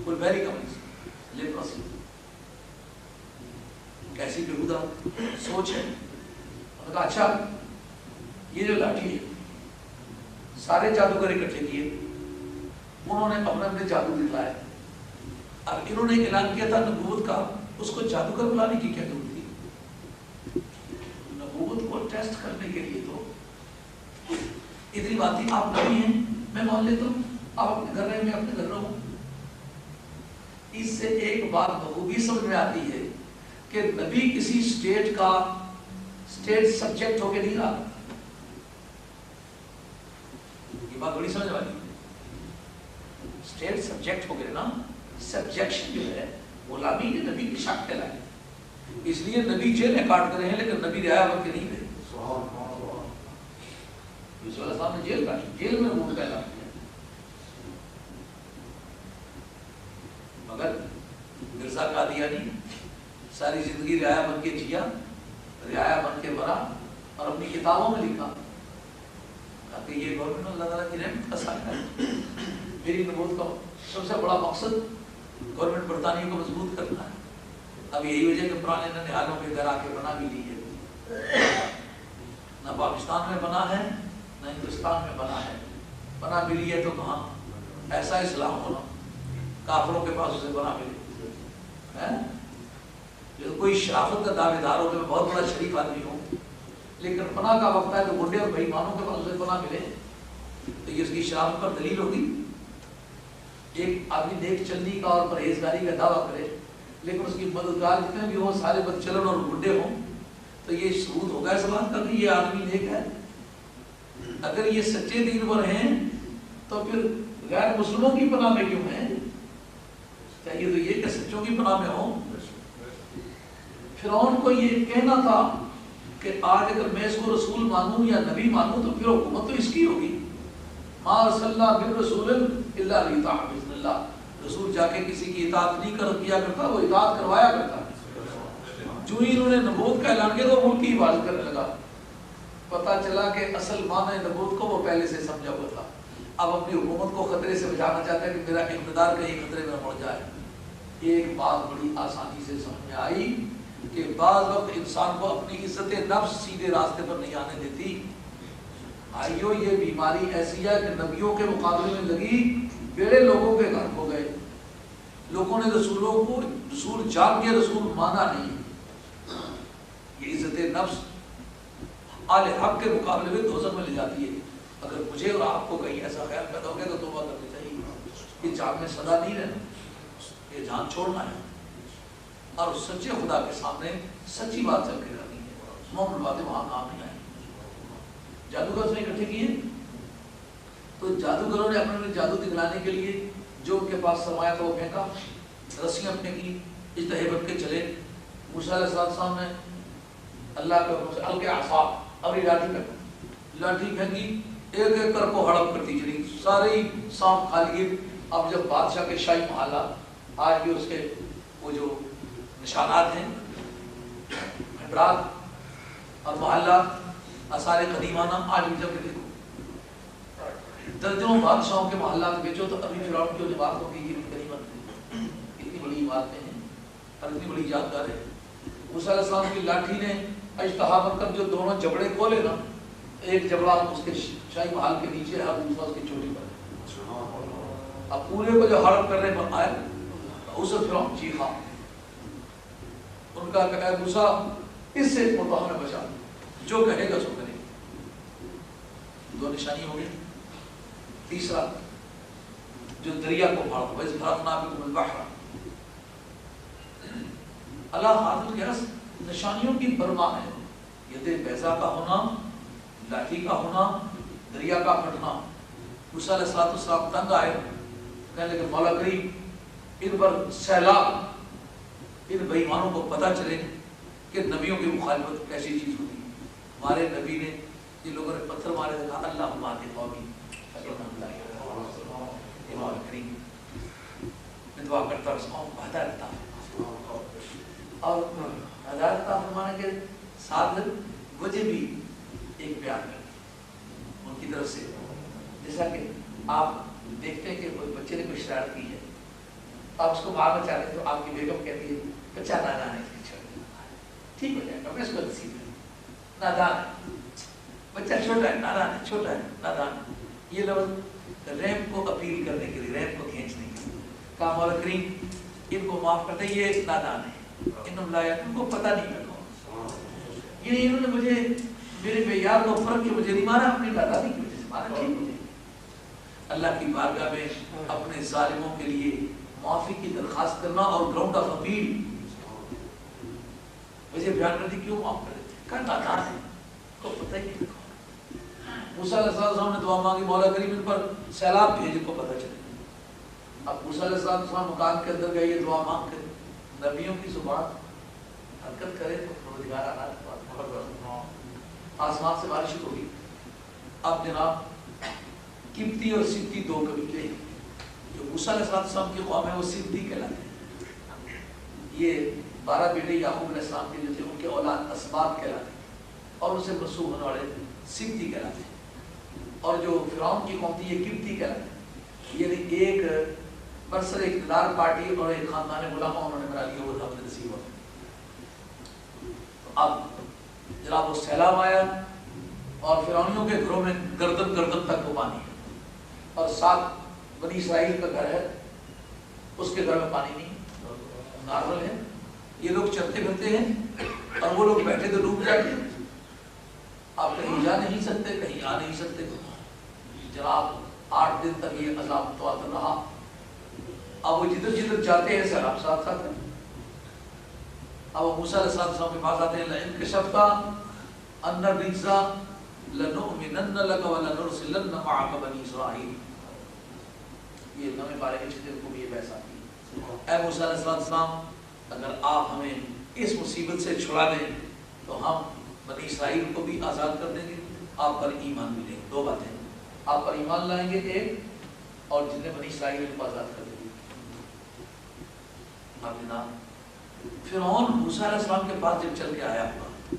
کوئی بیری کا مریض، لیپرسی، کیسی بےہودہ سوچ ہے۔ انہوں نے کہا اچھا یہ جو لاٹھی ہے سارے جادوگر اکٹھے کیے، انہوں نے اپنے جادو دکھلایا، اب انہوں نے اعلان کیا تھا نبوت کا، اس کو جادوگر بلانے کی کیا ضرورت تھی؟ نبوت کو ٹیسٹ کرنے کے لیے تو اتنی بات تھی، آپ نبی ہیں میں مان لیتا ہوں، آپ اپنے گھر میں اپنے گھر رہو. اس سے ایک بات بخوبی سمجھ میں آتی ہے کہ نبی کسی اسٹیٹ کا اسٹیٹ سبجیکٹ ہو کے نہیں رہا. یہ بات بڑی سمجھ والی ہے. اسٹیٹ سبجیکٹ ہو گئے نا, سبجیکشن جو ہے غلامی کے نبی کی شک کہلائے. اس لیے نبی جیل میں کاٹ کر رہے ہیں لیکن نبی رعایا بن کے نہیں گئے. یوسف علیہ السلام نے جیل کاٹی, جیل میں روح پھیلا دیا, مگر مرزا قادیانی ساری زندگی رعایا بن کے جیا, رعایا بن کے مرا اور اپنی کتابوں میں لکھا کہ یہ گورنمنٹ اللہ تعالیٰ کی رحمت کا سایہ ہے. میری نبوت کا سب سے بڑا مقصد گورنمنٹ برطانیہ کو مضبوط کرنا ہے. اب یہی وجہ کہ پرانے ننھیالوں کے گھر آ کے بنا بھی لی ہے. نہ پاکستان میں بنا ہے نہ ہندوستان میں بنا ہے. بنا بھی لی ہے تو کہاں ایسا اسلام ہونا کافروں کے پاس اسے بنا ملے. کوئی شرافت کا دعوے دار ہو کہ میں بہت بڑا شریف آدمی ہوں, لیکن پناہ کا وقت ہے تو گنڈے اور بےایمانوں کے پاس اسے پناہ ملے تو یہ اس کی شرافت پر دلیل ہوگی. ایک آدمی نیک چلنی کا اور پرہیزگاری کا دعویٰ کرے لیکن اس کی مددگار جتنے بھی ہوں سارے بدچلن اور گنڈے ہوں تو یہ ثبوت ہوگا اس بات کا کہ یہ آدمی نیک ہے. اگر یہ سچے دین پر ہیں تو پھر غیر مسلموں کی پناہ میں کیوں ہیں؟ چاہیے تو یہ کہ سچوں کی پناہ میں ہوں. فرعون کو یہ کہنا تھا کہ آج اگر میں اس کو رسول مانوں یا نبی مانوں تو پھر حکومت تو اس کی ہوگی. ما ارسلنا من رسول الا لیطاع باذن اللہ. رسول جا کے کسی کی اطاعت نہیں کیا کرتا, وہ اطاعت کروایا کرتا. جو ہی انہوں نے نبوت کا اعلان کیا تو ملک کی حفاظت کرنے لگا. پتہ چلا کہ اصل معنی نبوت کو وہ پہلے سے سمجھا ہوا تھا. اب اپنی حکومت کو خطرے سے بچانا چاہتا ہے کہ میرا اقتدار کہیں خطرے میں مڑ جائے. ایک بات بڑی آسانی سے سمجھ میں آئی کہ بعض وقت انسان کو اپنی عزت نفس سیدھے راستے پر نہیں آنے دیتی. آئیو یہ بیماری ایسی ہے کہ نبیوں کے مقابلے میں لگی, بیڑے لوگوں کے گھر ہو گئے. لوگوں نے رسولوں کو رسول جان کے رسول مانا نہیں. یہ عزت نفس آل حق کے مقابلے میں دوزخ میں لے جاتی ہے. اگر مجھے اور آپ کو کہیں ایسا خیال پیدا ہو گیا تو توبہ کرنی چاہیے. یہ جان میں سدا نہیں رہنا, یہ جان چھوڑنا ہے اور سچے خدا کے سامنے سچی بات چل کے رہنی ہے. معمول باتیں وہاں کام نہیں آئی. جادوگر نے اکٹھے کیے تو جادوگروں نے اپنے جادو دکھلانے کے لیے جو ان کے پاس سرمایہ تھا وہ پھینکا, رسیاں پھینکی, اجتہے بن کے چلے. موسیٰ علیہ السلام نے اللہ کے حکم سے القی عصا, اپنی لاٹھی پھینکی, ایک ایک کر کو ہڑپ کرتی چلی, سارے ہی سانپ کھا لیے. اب جب بادشاہ کے شاہی محلہ آج بھی اس کے وہ جو نشانات ہیں محراب اور محلہ آثار قدیمانہ آج بھی جب دیکھو درجنوں بادشاہوں کے محلات بیچو تو ابھی فرعون کی جو بات ہوگی یہ قدیمت ہے. اتنی بڑی باتیں ہیں اور اتنی بڑی یادگار ہے. موسیٰ علیہ السلام کی لاٹھی نے اجتہا بن کر جو دونوں جبڑے کھولے نا, ایک جبڑا اس کے شاہی محل کے نیچے ہے اور دوسرا اس کی چوٹی پر. اب پورے کو جو ہڑپ کرنے پر آئے اسے فرعون چیخا, ان کا کہ اے موسیٰ اس سے ہمیں بچا, جو کہے گا سو کرے. دو نشانی ہو گئی. تیسرا جو دریا کو پھاڑ ویسے بھرتنا بکم البحر, اللہ حاضر کے نشانیوں کی برما ہے. ید بیضا کا ہونا, لاٹھی کا ہونا, دریا کا پھٹنا. موسیٰ علیہ السلام تنگ آئے, کہنے لگے مولا کریم ان پر سیلاب, ان بے ایمانوں کو پتہ چلے کہ نبیوں کی مخالفت کیسی چیز ہوتی ہے. ہمارے نبی نے جن لوگوں نے پتھر مارے تھے کہا اللہ ہمارے قومی مولا کریم میں دعا کرتا ہوں اس قوم کو ہدایت عطا فرما. اور ہدایت عطا فرمانے کے ساتھ وجہ بھی ایک بیان کر ان کی طرف سے. جیسا کہ آپ دیکھتے ہیں کہ کوئی بچے نے کوئی شرارت کی ہے, آپ اس کو مارنا چاہتے ہیں تو آپ کی بیگم کہتی ہے بچہ نادان ہے, ٹھیک ہو جائے گا, میں اس کو نصیب ہے, نادان ہے, بچہ چھوٹا ہے, نادان ہے, چھوٹا ہے, نادان ہے. یہ لفظ رحم کو اپیل کرنے کے لیے, رحم کو کھینچنے کے لیے کہا مولا کریم ان کو معاف کرتے, یہ نادان ہے, انہوں لایا ان کو پتہ نہیں ہے کون. یہ انہوں نے مجھے میرے معیار کو فرق کے مجھے نہیں مارا, اپنی دادا کی وجہ سے مارا. ٹھیک ہو جائے اللہ کی بارگاہ میں اپنے ظالموں کے لیے معافی کی درخواست کرنا اور گراؤنڈ آف اپیل وجہ بیان کر دی کیوں معاف کرے کہا نادان ہے کو پتہ ہی نہیں موسیٰ علیہ السلام نے دعا مانگی مولا کریم ان پر سیلاب بھیج کو پتہ چلے اب موسیٰ علیہ السلام مکان کے اندر گئے یہ دعا مانگ کر نبیوں کی زبان حرکت کرے تو پروردگار آسمان سے بارش ہوگی. اب جناب کبتی اور سبتی دو قبیلے ہیں. جو موسیٰ علیہ السلام کی قوم ہے وہ سبتی کہلاتے ہیں. یہ 12 بیٹے یعقوب علیہ السلام کے جو تھے ان کے اولاد اسباط کہلاتے ہیں اور ان سے منسوب ہونے والے سبتی کہلاتے ہیں. اور جو فرعون کی قوم تھی یہ کبتی کہلاتے ہیں. یعنی ایک برسر اقتدار پارٹی اور ایک خاندان غلامہ انہوں نے بنا لیا وہ اپنے نصیب ہوتے. اب جناب وہ سیلاب آیا اور فرعونیوں کے گھروں میں گردن گردن تک وہ پانی ہے اور 7 بنی اسرائیل کا گھر ہے اس کے گھر میں پانی نہیں نارمل ہے. یہ لوگ چلتے پھرتے ہیں اور وہ لوگ بیٹھے تو ڈوب جاتے ہیں. آپ کہیں جا نہیں سکتے کہیں آ نہیں سکتے. جناب 8 دن تک یہ عذاب متواتر رہا. اب وہ جدھر جدھر جاتے ہیں سیلاب ساتھ ساتھ ہے. اب وہ موسیٰ علیہ السلام کے پاس آتے ہیں لَإِنْ كَشَفْتَ أَنَّ الرِّجْزَ لَنُؤْمِنَنَّ لَكَ وَلَنُرْسِلَنَّ مَعَكَ بَنِي إِسْرَائِيلَ. یہ نویں بارے کے چھتے کو بھی یہ بحث آتی ہے. اے موسیٰ علیہ السلام اگر آپ ہمیں اس مصیبت سے چھڑا دیں تو ہم بنی اسرائیل کو بھی آزاد کر دیں گے. آپ پر ایمان ملے گا. 2 باتیں آپ پر ایمان لائیں گے ایک اور جنہیں بنی اسرائیل کو آزاد کر دیں گے. اب جناب فرعون موسیٰ علیہ السلام کے پاس جب چل کے آیا ہوگا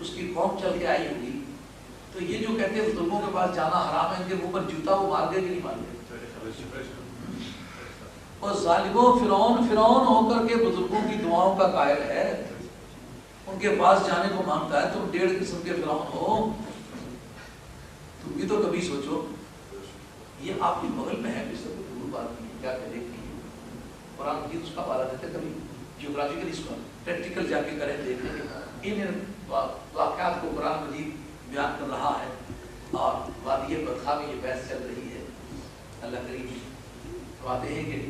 اس کی قوم چل کے آئی ہوگی تو یہ جو کہتے ہیں بزرگوں کے پاس جانا حرام ہے ان کے منہ پر جوتا وہ مار گئے کہ نہیں مار گئے. اور ظالموں فرعون ہو کر کے بزرگوں کی دعاؤں کا قائل ہے ان کے پاس جانے کو مانگتا ہے. تم 1.5 قسم کے فرعون ہو. تم بھی تو کبھی سوچو یہ آپ کے بغل میں ہے اس سے کوئی دور بات نہیں کیا کہ دیکھیں قرآن مجید اس کا حوالہ دیتے کبھی جیوگرافیکل اس کو پریکٹیکل جا کے کریں دیکھیں کہ ان واقعات کو قرآن مجید بیان کر رہا ہے. اور وادی بدخواہ میں یہ بحث چل رہی ہے. اللہ کریم فرماتے ہیں کہ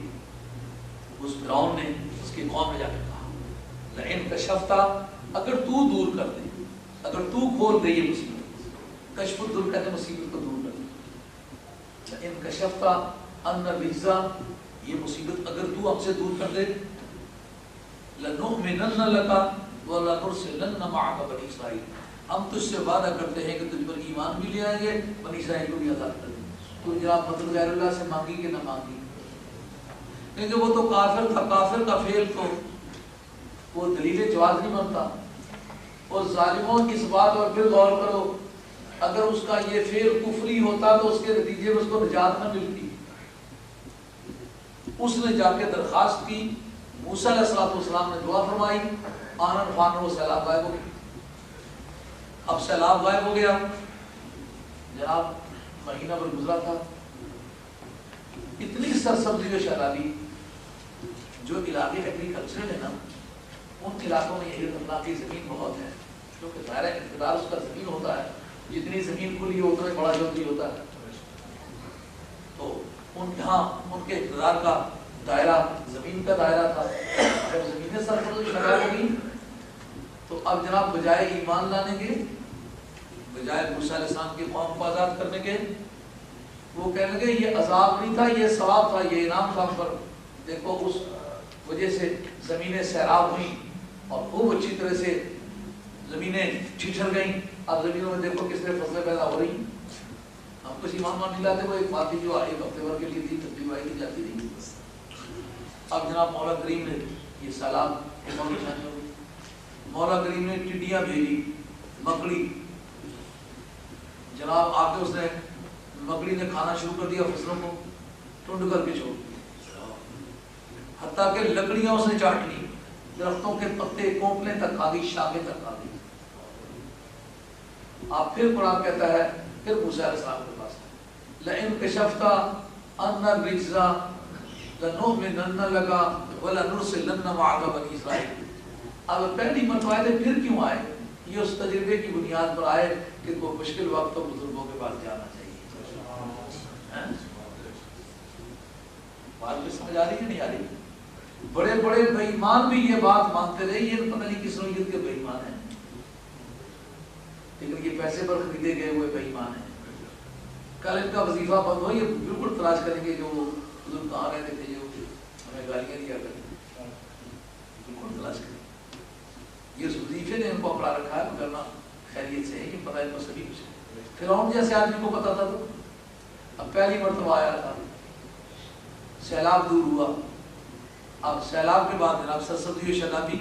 اس فرعون نے اس کی قوم میں جا کے کہا لئن کشفتا اگر تو دور کر دے اگر تو کھول دے یہ مصیبت. کشف دور کہتے ہیں مصیبت کو دور کر دے. لئن کشفتا ان الرجزا یہ مصیبت اگر تو ہم سے دور کر دے لنؤمنن لک ولنرسلن معک بنی اسرائیل. ہم تجھ سے وعدہ کرتے ہیں کہ تجھ پر ایمان بھی لے آئیں گے بنی اسرائیل کو بھی آزاد کر دیں گے. تو جناب مطلب غیر اللہ سے مانگی کہ نہ مانگی کیونکہ وہ تو کافر تھا. کافر کا فعل تو وہ دلیل جواز نہیں بنتا. اور ظالموں اس بات اور پھر غور کرو اگر اس کا یہ فعل کفری ہوتا تو اس کے نتیجے میں اس کو نجات نہ ملتی. اس نے جا کے درخواست کی موسیٰ علیہ السلام نے دعا فرمائی آنن فانن وہ سیلاب غائب ہو گیا. اب سیلاب غائب ہو گیا. جناب مہینہ بھر گزرا تھا. اتنی سرسبزی و شادابی جو علاقے ایگریکلچرل ہے نا ان علاقوں میں یہ اللہ کی زمین بہت ہے کیونکہ ظاہر ہے اقتدار اس کا زمین ہوتا ہے. جتنی زمین کھلی ہو اتنا بڑا جو بھی ہوتا ہے. تو ان کے اقتدار کا دائرہ زمین کا دائرہ تھا. جب زمینیں سرسبز و شاداب ہوگی تو اب جناب بجائے ایمان لانے کے بجائے موسیٰ علیہ السلام کی قوم کو آزاد کرنے کے وہ کہنے لگے یہ عذاب نہیں تھا یہ ثواب تھا یہ انعام تھا. پر دیکھو اس وجہ سے زمینیں سیراب ہوئیں اور خوب اچھی طرح سے زمینیں چھچھر گئیں. اب زمینوں میں دیکھو کس طرح فصلیں پیدا ہو رہی. ہم کچھ ایمان نہیں لاتے. وہ ایک بات تھی جو 1 ہفتے بھر کے لیے تھی تبدیل آئی جاتی نہیں. اب جناب مولا کریم نے یہ سیلاب مولا کریم نے ٹڈیاں بھیجی مکڑی. جناب آ کے اس نے مکڑی نے کھانا شروع کر دیا فصلوں کو ٹنڈ کر کے چھوڑ دیا. حتیٰ کہ لکڑیاں اس نے چاٹ لی. درختوں کے پتے کونپلیں تک کھا گئی شاخیں تک کھا گئی. آپ پھر قرآن کہتا ہے پھر موسیٰ علیہ السلام کے پاس لئن کشفت ان الرجز لنؤمنن لک ولنرسلن معک بنی اسرائیل. اب پہلی مرتبہ آئے تھے پھر کیوں آئے؟ یہ اس تجربے کی بنیاد پر آئے کہ کوئی مشکل وقت تو بزرگوں کے پاس جانا چاہیے. بات میں سمجھ آ رہی ہے نہیں آ رہی؟ بڑے بڑے بے ایمان بھی یہ بات مانتے رہے یہ پتہ نہیں کس نوعیت کے بے ایمان ہیں، لیکن یہ پیسے پر خریدے گئے ہوئے بے ایمان ہیں۔ کل ان کا وظیفہ بند ہو یہ بالکل تلاش کریں گے جو بزرگ کہاں رہتے تھے جو ہمیں گالیاں دیا کرتے، بالکل تلاش کریں گے۔ یہ وظیفے نے ان کو اپنا رکھا ہے کرنا خیریت سے ہے، یہ پتہ ہے ان کو سبھی کچھ ہے۔ فرعون جیسے آدمی کو پتا تھا تو اب پہلی مرتبہ آیا تھا، سیلاب دور ہوا، اب سیلاب کے بعد جناب سرسبزی و شادابی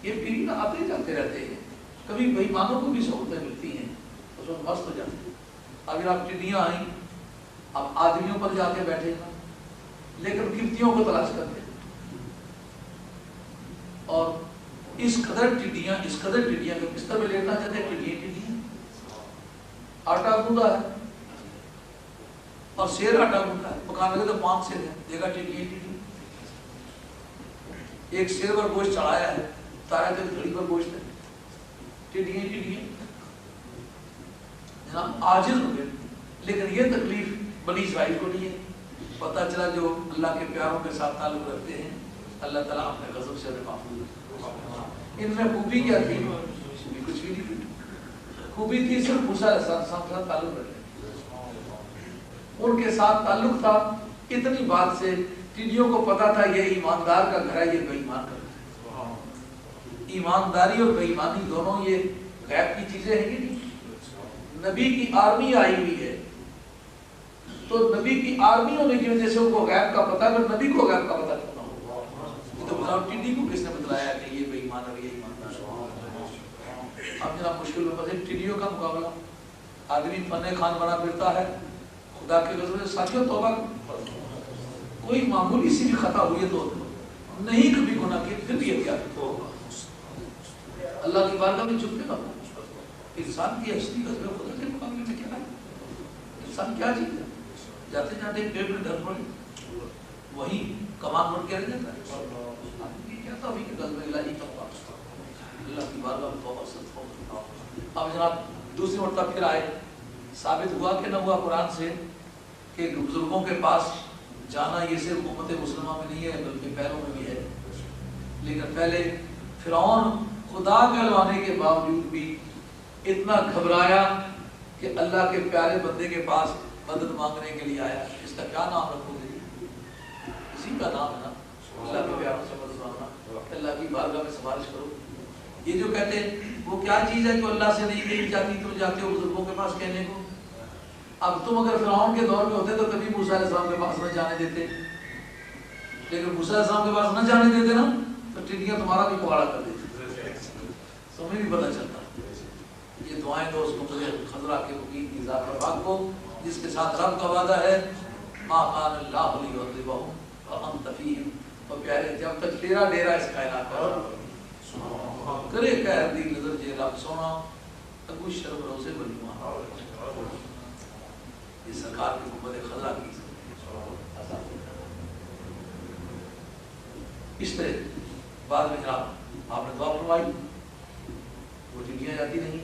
یہ پیری نہ آتے جاتے رہتے ہیں، کبھی بے ایمانوں کو بھی سہولتیں ملتی ہیں اس وقت مست ہو جاتے ہیں۔ اب جناب ٹڈیاں آئیں، اب آدمیوں پر جا کے بیٹھے گا لیکن کفتیوں کو تلاش کرتے ہیں، اور اس قدر ٹڈیاں کہ بستر میں لیٹنا چاہتے ہیں، ٹڈیاں آٹا گوندا ہے اور شیر آٹا گوندا ہے، پکانے لگے تو 5 شیر ہیں، دیکھا ٹڈیاں ایک شیر پر گوشت چڑھایا ہے، تارا تک گھڑی پر گوشت ہے، ٹڈیاں جناب عاجز ہو گئے۔ لیکن یہ تکلیف بنی اسرائیل کو نہیں ہے، پتہ چلا جو اللہ کے پیاروں کے ساتھ تعلق رکھتے ہیں اللہ تعالیٰ اپنے غضب سے محفوظ ہے۔ ان میں خوبی کیا تھی؟ کچھ بھی نہیں تھی، خوبی تھی صرف موسیٰ علیہ السلام کے ساتھ تعلق رکھنے، ان کے ساتھ تعلق تھا اتنی بات سے ٹڈیوں کو پتا تھا یہ ایماندار کا گھر ہے، یہ بے ایمان کا گھر ہے۔ ایمانداری اور بے ایمانی دونوں یہ غیب کی چیزیں ہیں کہ نہیں؟ نبی کی آرمی آئی ہوئی ہے تو نبی کی آرمی ہونے کی وجہ سے ان کو غیب کا پتہ ہے، پر نبی کو غیب کا پتہ نہیں ہوتا۔ یہ تو بتاؤ ٹڈی کو کس نے بتلایا کہ یہ بے ایمان ہے، یہ ایماندار ہے؟ اب جناب مشکل میں پھنسے ٹڈیوں کا مقابلہ، آدمی فن خان بنا پھرتا ہے، خدا کے غضب سے ساتھیوں توبہ کوئی معمولی سی بھی خطا ہوئی ہے تو نہیں کبھی گناہ کی پھر بھی احتیاط اللہ کی بارگاہ میں جھک کے نہ ہو۔ انسان کی ہستی غضب خدا کے مقابلے میں کیا ہے؟ انسان کیا چیز ہے؟ جاتے جاتے پیڑ میں ڈر پڑے وہی کمان مڑ کے رہ جاتا ہے۔ آدمی کیا تھا ابھی کہ غضب الہی کا مقابلہ اللہ کی بارگاہ میں توبہ صدقہ۔ اب جناب دوسری مرتبہ پھر آئے، ثابت ہوا کہ نہ ہوا قرآن سے کہ بزرگوں کے پاس جانا یہ صرف امت مسلمہ میں نہیں ہے بلکہ پہلوں میں بھی ہے۔ لیکن پہلے فرعون خدا کہلوانے کے باوجود بھی اتنا گھبرایا کہ اللہ کے پیارے بندے کے پاس مدد مانگنے کے لیے آیا۔ اس کا کیا نام رکھو گے؟ اسی کا نام ہے نا اللہ کے پیاروں سے مدد مانگنا، اللہ کی بارگاہ میں سفارش کرو۔ یہ جو کہتے ہیں وہ کیا چیز ہے جو اللہ سے نہیں کہی جاتی، تم جاتے ہو بزرگوں کے پاس کہنے کو؟ اب تم اگر فرعون کے دور میں ہوتے تو کبھی موسیٰ علیہ السلام کے پاس نہ جانے دیتے، لیکن موسیٰ علیہ السلام کے پاس نہ جانے دیتے نا تو ٹڈیاں تمہارا بھی پکاڑا کر دیتی، تمہیں بھی پتہ چلتا۔ یہ دعائیں دو اس کو خضرا کے وکیل کی ذات پاک کو جس کے ساتھ رب کا وعدہ ہے ما کان اللہ لیعذبہم وانت فیہم، اور پیارے جب تک تیرا ڈیرا اس کائنات پر کرے قہر دی نظر جے رب سونا اگو شرم روزے بنی وہاں۔ یہ سرکار کی حکومت خضرا کی اس طرح بعد میں جناب آپ نے دعا فرمائی، وہ ٹڈیاں جاتی نہیں۔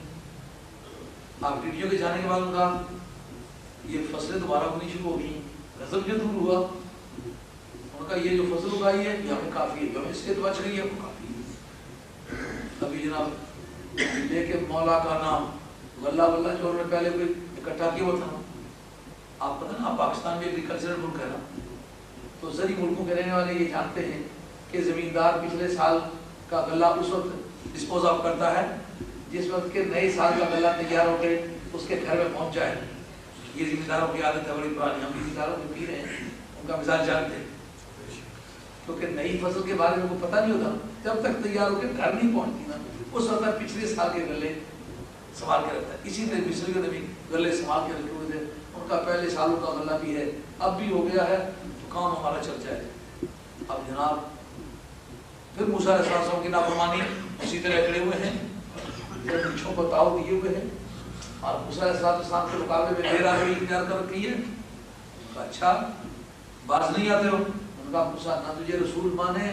آپ ٹڈیوں کے جانے کے بعد ان کا یہ فصلیں دوبارہ ہونی شروع ہو گئی، غضب جو دور ہوا، ان کا یہ جو فصل اگائی ہے یہ ہمیں کافی ہے، جو ہمیں اس سے بچ گئی ہے وہ کافی ہے۔ ابھی جناب لے کے مولا کا نام غلہ واللہ جو انہوں نے پہلے کوئی اکٹھا کیا ہوا تھا، آپ پتہ نا پاکستان میں ایگریکلچرل ملک ہے نا، تو زرعی ملکوں کے رہنے والے یہ جانتے ہیں کہ زمیندار پچھلے سال کا غلہ اس وقت ڈسپوز آف کرتا ہے جس وقت کے نئے سال کا غلہ تیار ہو کے اس کے گھر میں پہنچ جائے۔ یہ زمینداروں کی عادت ہے بڑی پرانی، ہم زمینداروں کو پی رہے ہیں ان کا مثال جانتے ہیں، کیونکہ نئی فصل کے بارے میں کو پتہ نہیں ہوتا، جب تک تیار ہو کے گھر نہیں پہنچتی نا اس وقت تک پچھلے سال کے غلے سنبھال کے رکھتا ہے۔ اسی طرح مصر کے بھی غلے سنبھال کے رکھے ہوئے تھے، ان کا پہلے سالوں کا غلہ بھی ہے، اب بھی ہو گیا ہے تو کام ہمارا چل جائے۔ اب جناب پھر موسیٰ علیہ السلام کی نافرمانی اسی طرح کھڑے ہوئے ہیں، پیچھوں کو تاؤ دیے ہوئے ہیں، اور موسیٰ علیہ السلام کے مقابلے میں دیر آگے اختیار کر رکھی ہے۔ اچھا باز نہیں آتے ہو؟ ان کا موسیٰ نہ تجھے رسول مانے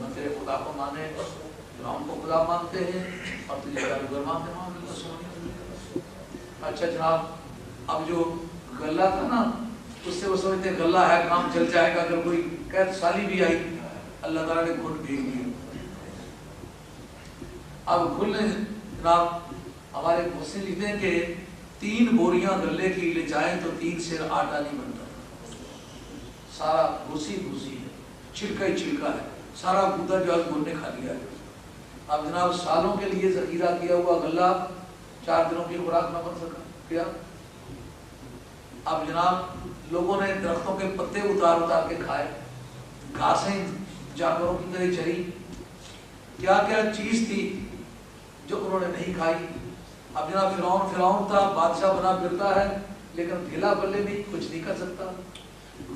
نہ تیرے خدا کو مانے، ہم کو خدا مانتے ہیں اور تجھے جادوگر مانتے ہیں۔ اچھا جناب اب جو غلہ تھا نا اس سے وہ سمجھتے ہیں گلہ ہے کام چل جائے گا. اگر کوئی قید سالی بھی آئی اللہ تعالیٰ نے گھٹ بھیج دیا. اب کھلنے جناب ہمارے محسن لکھتے ہیں کہ 3 بوریاں غلے کی لے جائیں تو 3 سیر آٹا نہیں بنتا. سارا بھوسی بھوسی ہے, چھلکا ہی چھلکا ہے, سارا گودا جو ہے گھر نے کھا لیا ہے. اب جناب سالوں کے لیے ذخیرہ کیا ہوا غلہ 4 دنوں کی خوراک نہ بن سکا کیا. اب جناب لوگوں نے درختوں کے پتے اتار اتار کے کھائے, گھاسیں جانوروں کی طرح چری, کیا کیا چیز تھی جو انہوں نے نہیں کھائی. اب جناب فرعون تھا, بادشاہ بنا پھرتا ہے, لیکن ڈھیلا بلے بھی کچھ نہیں کر سکتا.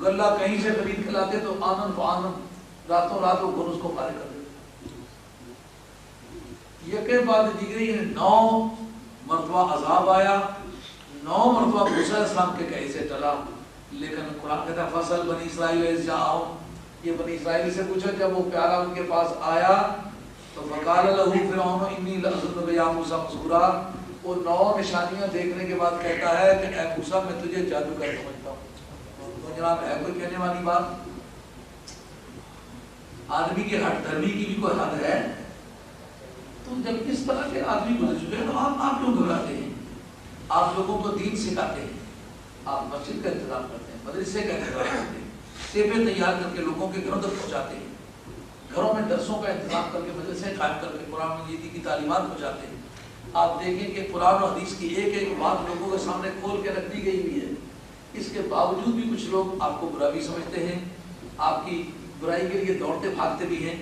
غلہ کہیں سے خرید کے لاتے تو آنن فآنن راتوں راتوں گھر اس کو فارغ کر دیتے. یہ کے بعد دیگری 9 مرتبہ عذاب آیا, 9 مرتبہ موسیٰ علیہ السلام کے کہے سے ٹلا. لیکن قرآن کہتا ہے فصل بنی اسرائیل جاؤ, یہ بنی اسرائیل سے پوچھو جب وہ پیارا ان کے پاس آیا تو فقال له فرعون انی لأظنک یا موسیٰ مسحورا. وہ 9 نشانیاں دیکھنے کے بعد کہتا ہے کہ اے موسیٰ میں تجھے جادوگر سمجھتا ہوں. تو جناب ہے کوئی کہنے والی بات؟ آدمی کی ہٹ دھرمی کی بھی کوئی حد ہے؟ تو جب اس طرح کے آدمی گزر چکے ہیں تو آپ کیوں گھبراتے ہیں؟ آپ لوگوں کو دین سکھاتے ہیں, آپ مسجد کا انتظام کرتے ہیں, مدرسے کا انتظام کرتے ہیں, سیبیں تیار کر کے لوگوں کے گھروں تک پہنچاتے ہیں, گھروں میں درسوں کا انتظام کر کے مدرسے قائم کر کے قرآن مجید کی تعلیمات پہنچاتے ہیں. آپ دیکھیں کہ قرآن و حدیث کی ایک ایک بات لوگوں کے سامنے کھول کے رکھ دی گئی ہوئی ہے. اس کے باوجود بھی کچھ لوگ آپ کو برا بھی سمجھتے ہیں, آپ کی برائی کے لیے دوڑتے بھاگتے بھی ہیں.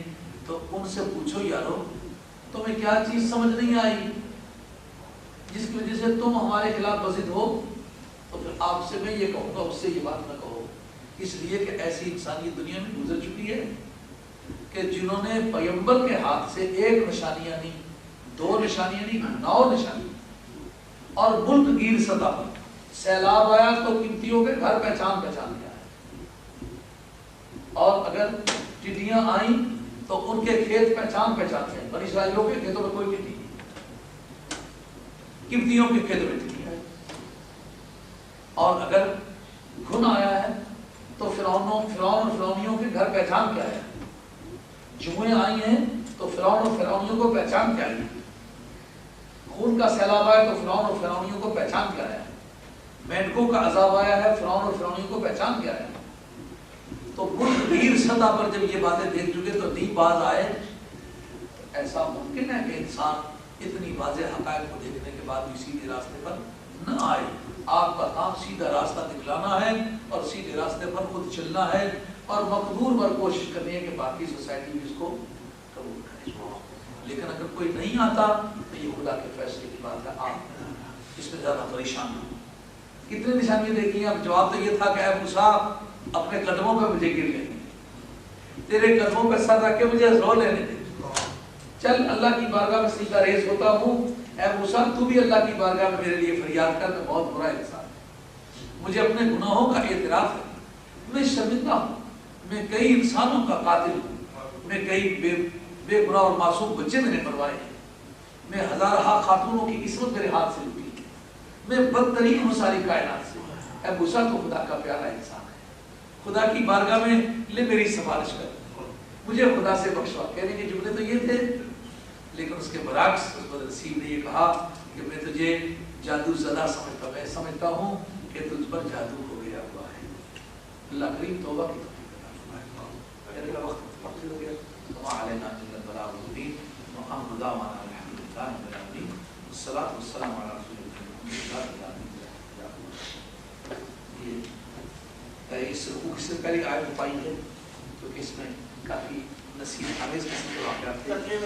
تو ان سے پوچھو یارو تمہیں کیا چیز سمجھ نہیں آئی جس کی وجہ سے تم ہمارے خلاف بضد ہو؟ تو پھر آپ سے میں یہ کہوں گا اس سے یہ بات نہ کہو, اس لیے کہ ایسی انسانیت دنیا میں گزر چکی ہے کہ جنہوں نے پیغمبر کے ہاتھ سے 1 نشانیاں نہیں, 2 نشانیاں نہیں, 9 نشانیاں, اور ملک گیر سطح پر سیلاب آیا تو قبطیوں کے گھر پہچان گیا ہے, اور اگر ٹڈیاں آئیں تو ان کے کھیت پہچان گئے. بنی اسرائیلوں کے کھیتوں میں کوئی ٹڈی نہیں, قبطیوں کے کھیتوں میں ٹڈی ہے. اور اگر گھن آیا ہے تو فرعون اور فرعونیوں کے گھر پہچان کیا ہے. جوئیں آئی ہیں تو فرعون اور فرعونیوں کو پہچان کیا ہے. خون کا سیلاب آیا تو فرعون اور فرعونیوں کو پہچان کیا ہے. مینڈکوں کا عذاب آیا ہے, فرعون اور فرعونیوں کو پہچان کیا ہے. تو ملک گیر سطح پر جب یہ باتیں دیکھ چکے تو نہیں باز آئے. ایسا ممکن ہے کہ انسان اتنی واضح حقائق کو دیکھنے کے بعد بھی سیدھے راستے پر نہ آئے. آپ کا کام سیدھا راستہ دکھلانا ہے اور سیدھے راستے پر خود چلنا ہے, اور مقدور پر کوشش کرنی ہے کہ باقی سوسائٹی بھی اس کو قبول کرے. لیکن اگر کوئی نہیں آتا تو یہ خدا کے فیصلے کی بات ہے, آپ اس میں زیادہ پریشان نہ ہوں. کتنے نشانیاں دیکھی ہیں؟ اب جواب تو یہ تھا کہ اے موسیٰ اپنے قدموں پہ مجھے گر لینے, تیرے قدموں پہ سر رکھ کے مجھے رو لینے دے. چل اللہ کی بارگاہ میں سیدھا ریز ہوتا ہوں. اے موسیٰ تو بھی اللہ کی بارگاہ میں میرے لیے فریاد کر, میں بہت برا انسان ہوں, مجھے اپنے گناہوں کا اعتراف ہے, میں شرمندہ ہوں, میں کئی انسانوں کا قاتل ہوں, میں کئی بے گناہ اور معصوم بچے میں نے مروائے ہیں, میں ہزارہا خاتونوں کی عصمت میرے ہاتھ سے لوٹی ہے, میں بدترین ہوں ساری کائنات سے. اے موسیٰ تو خدا کا پیارا انسان ہے, خدا کی بارگاہ میں لے میری سفارش کر, مجھے خدا سے بخشوا. کہنے کے جملے تو یہ تھے, لیکن اس کے برعکس اس بدر نصیب نے یہ کہا کہ میں تجھے جادو زدہ سمجھتا ہوں, میں سمجھتا ہوں کہ تجھ پر جادو ہو گیا ہوا ہے. اللہ کریم توبہ کی توفیق عطا فرمائے. وقت ہو گیا. وما علینا الا البلاغ المبین. وآخر دعوانا الحمد للہ رب العالمین. والصلاة والسلام علی رسول اللہ. اس رکوع سے پہلی آیت پائی ہے کیونکہ اس میں کافی نصیحت آمیز قسم کے واقعات تھے.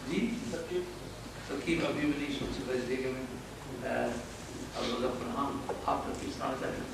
جی ترکیب ابھی بھی نہیں سوچ سکتا, اس لیے کہ میں اب آپ ترکیب سنانا چاہتے ہیں.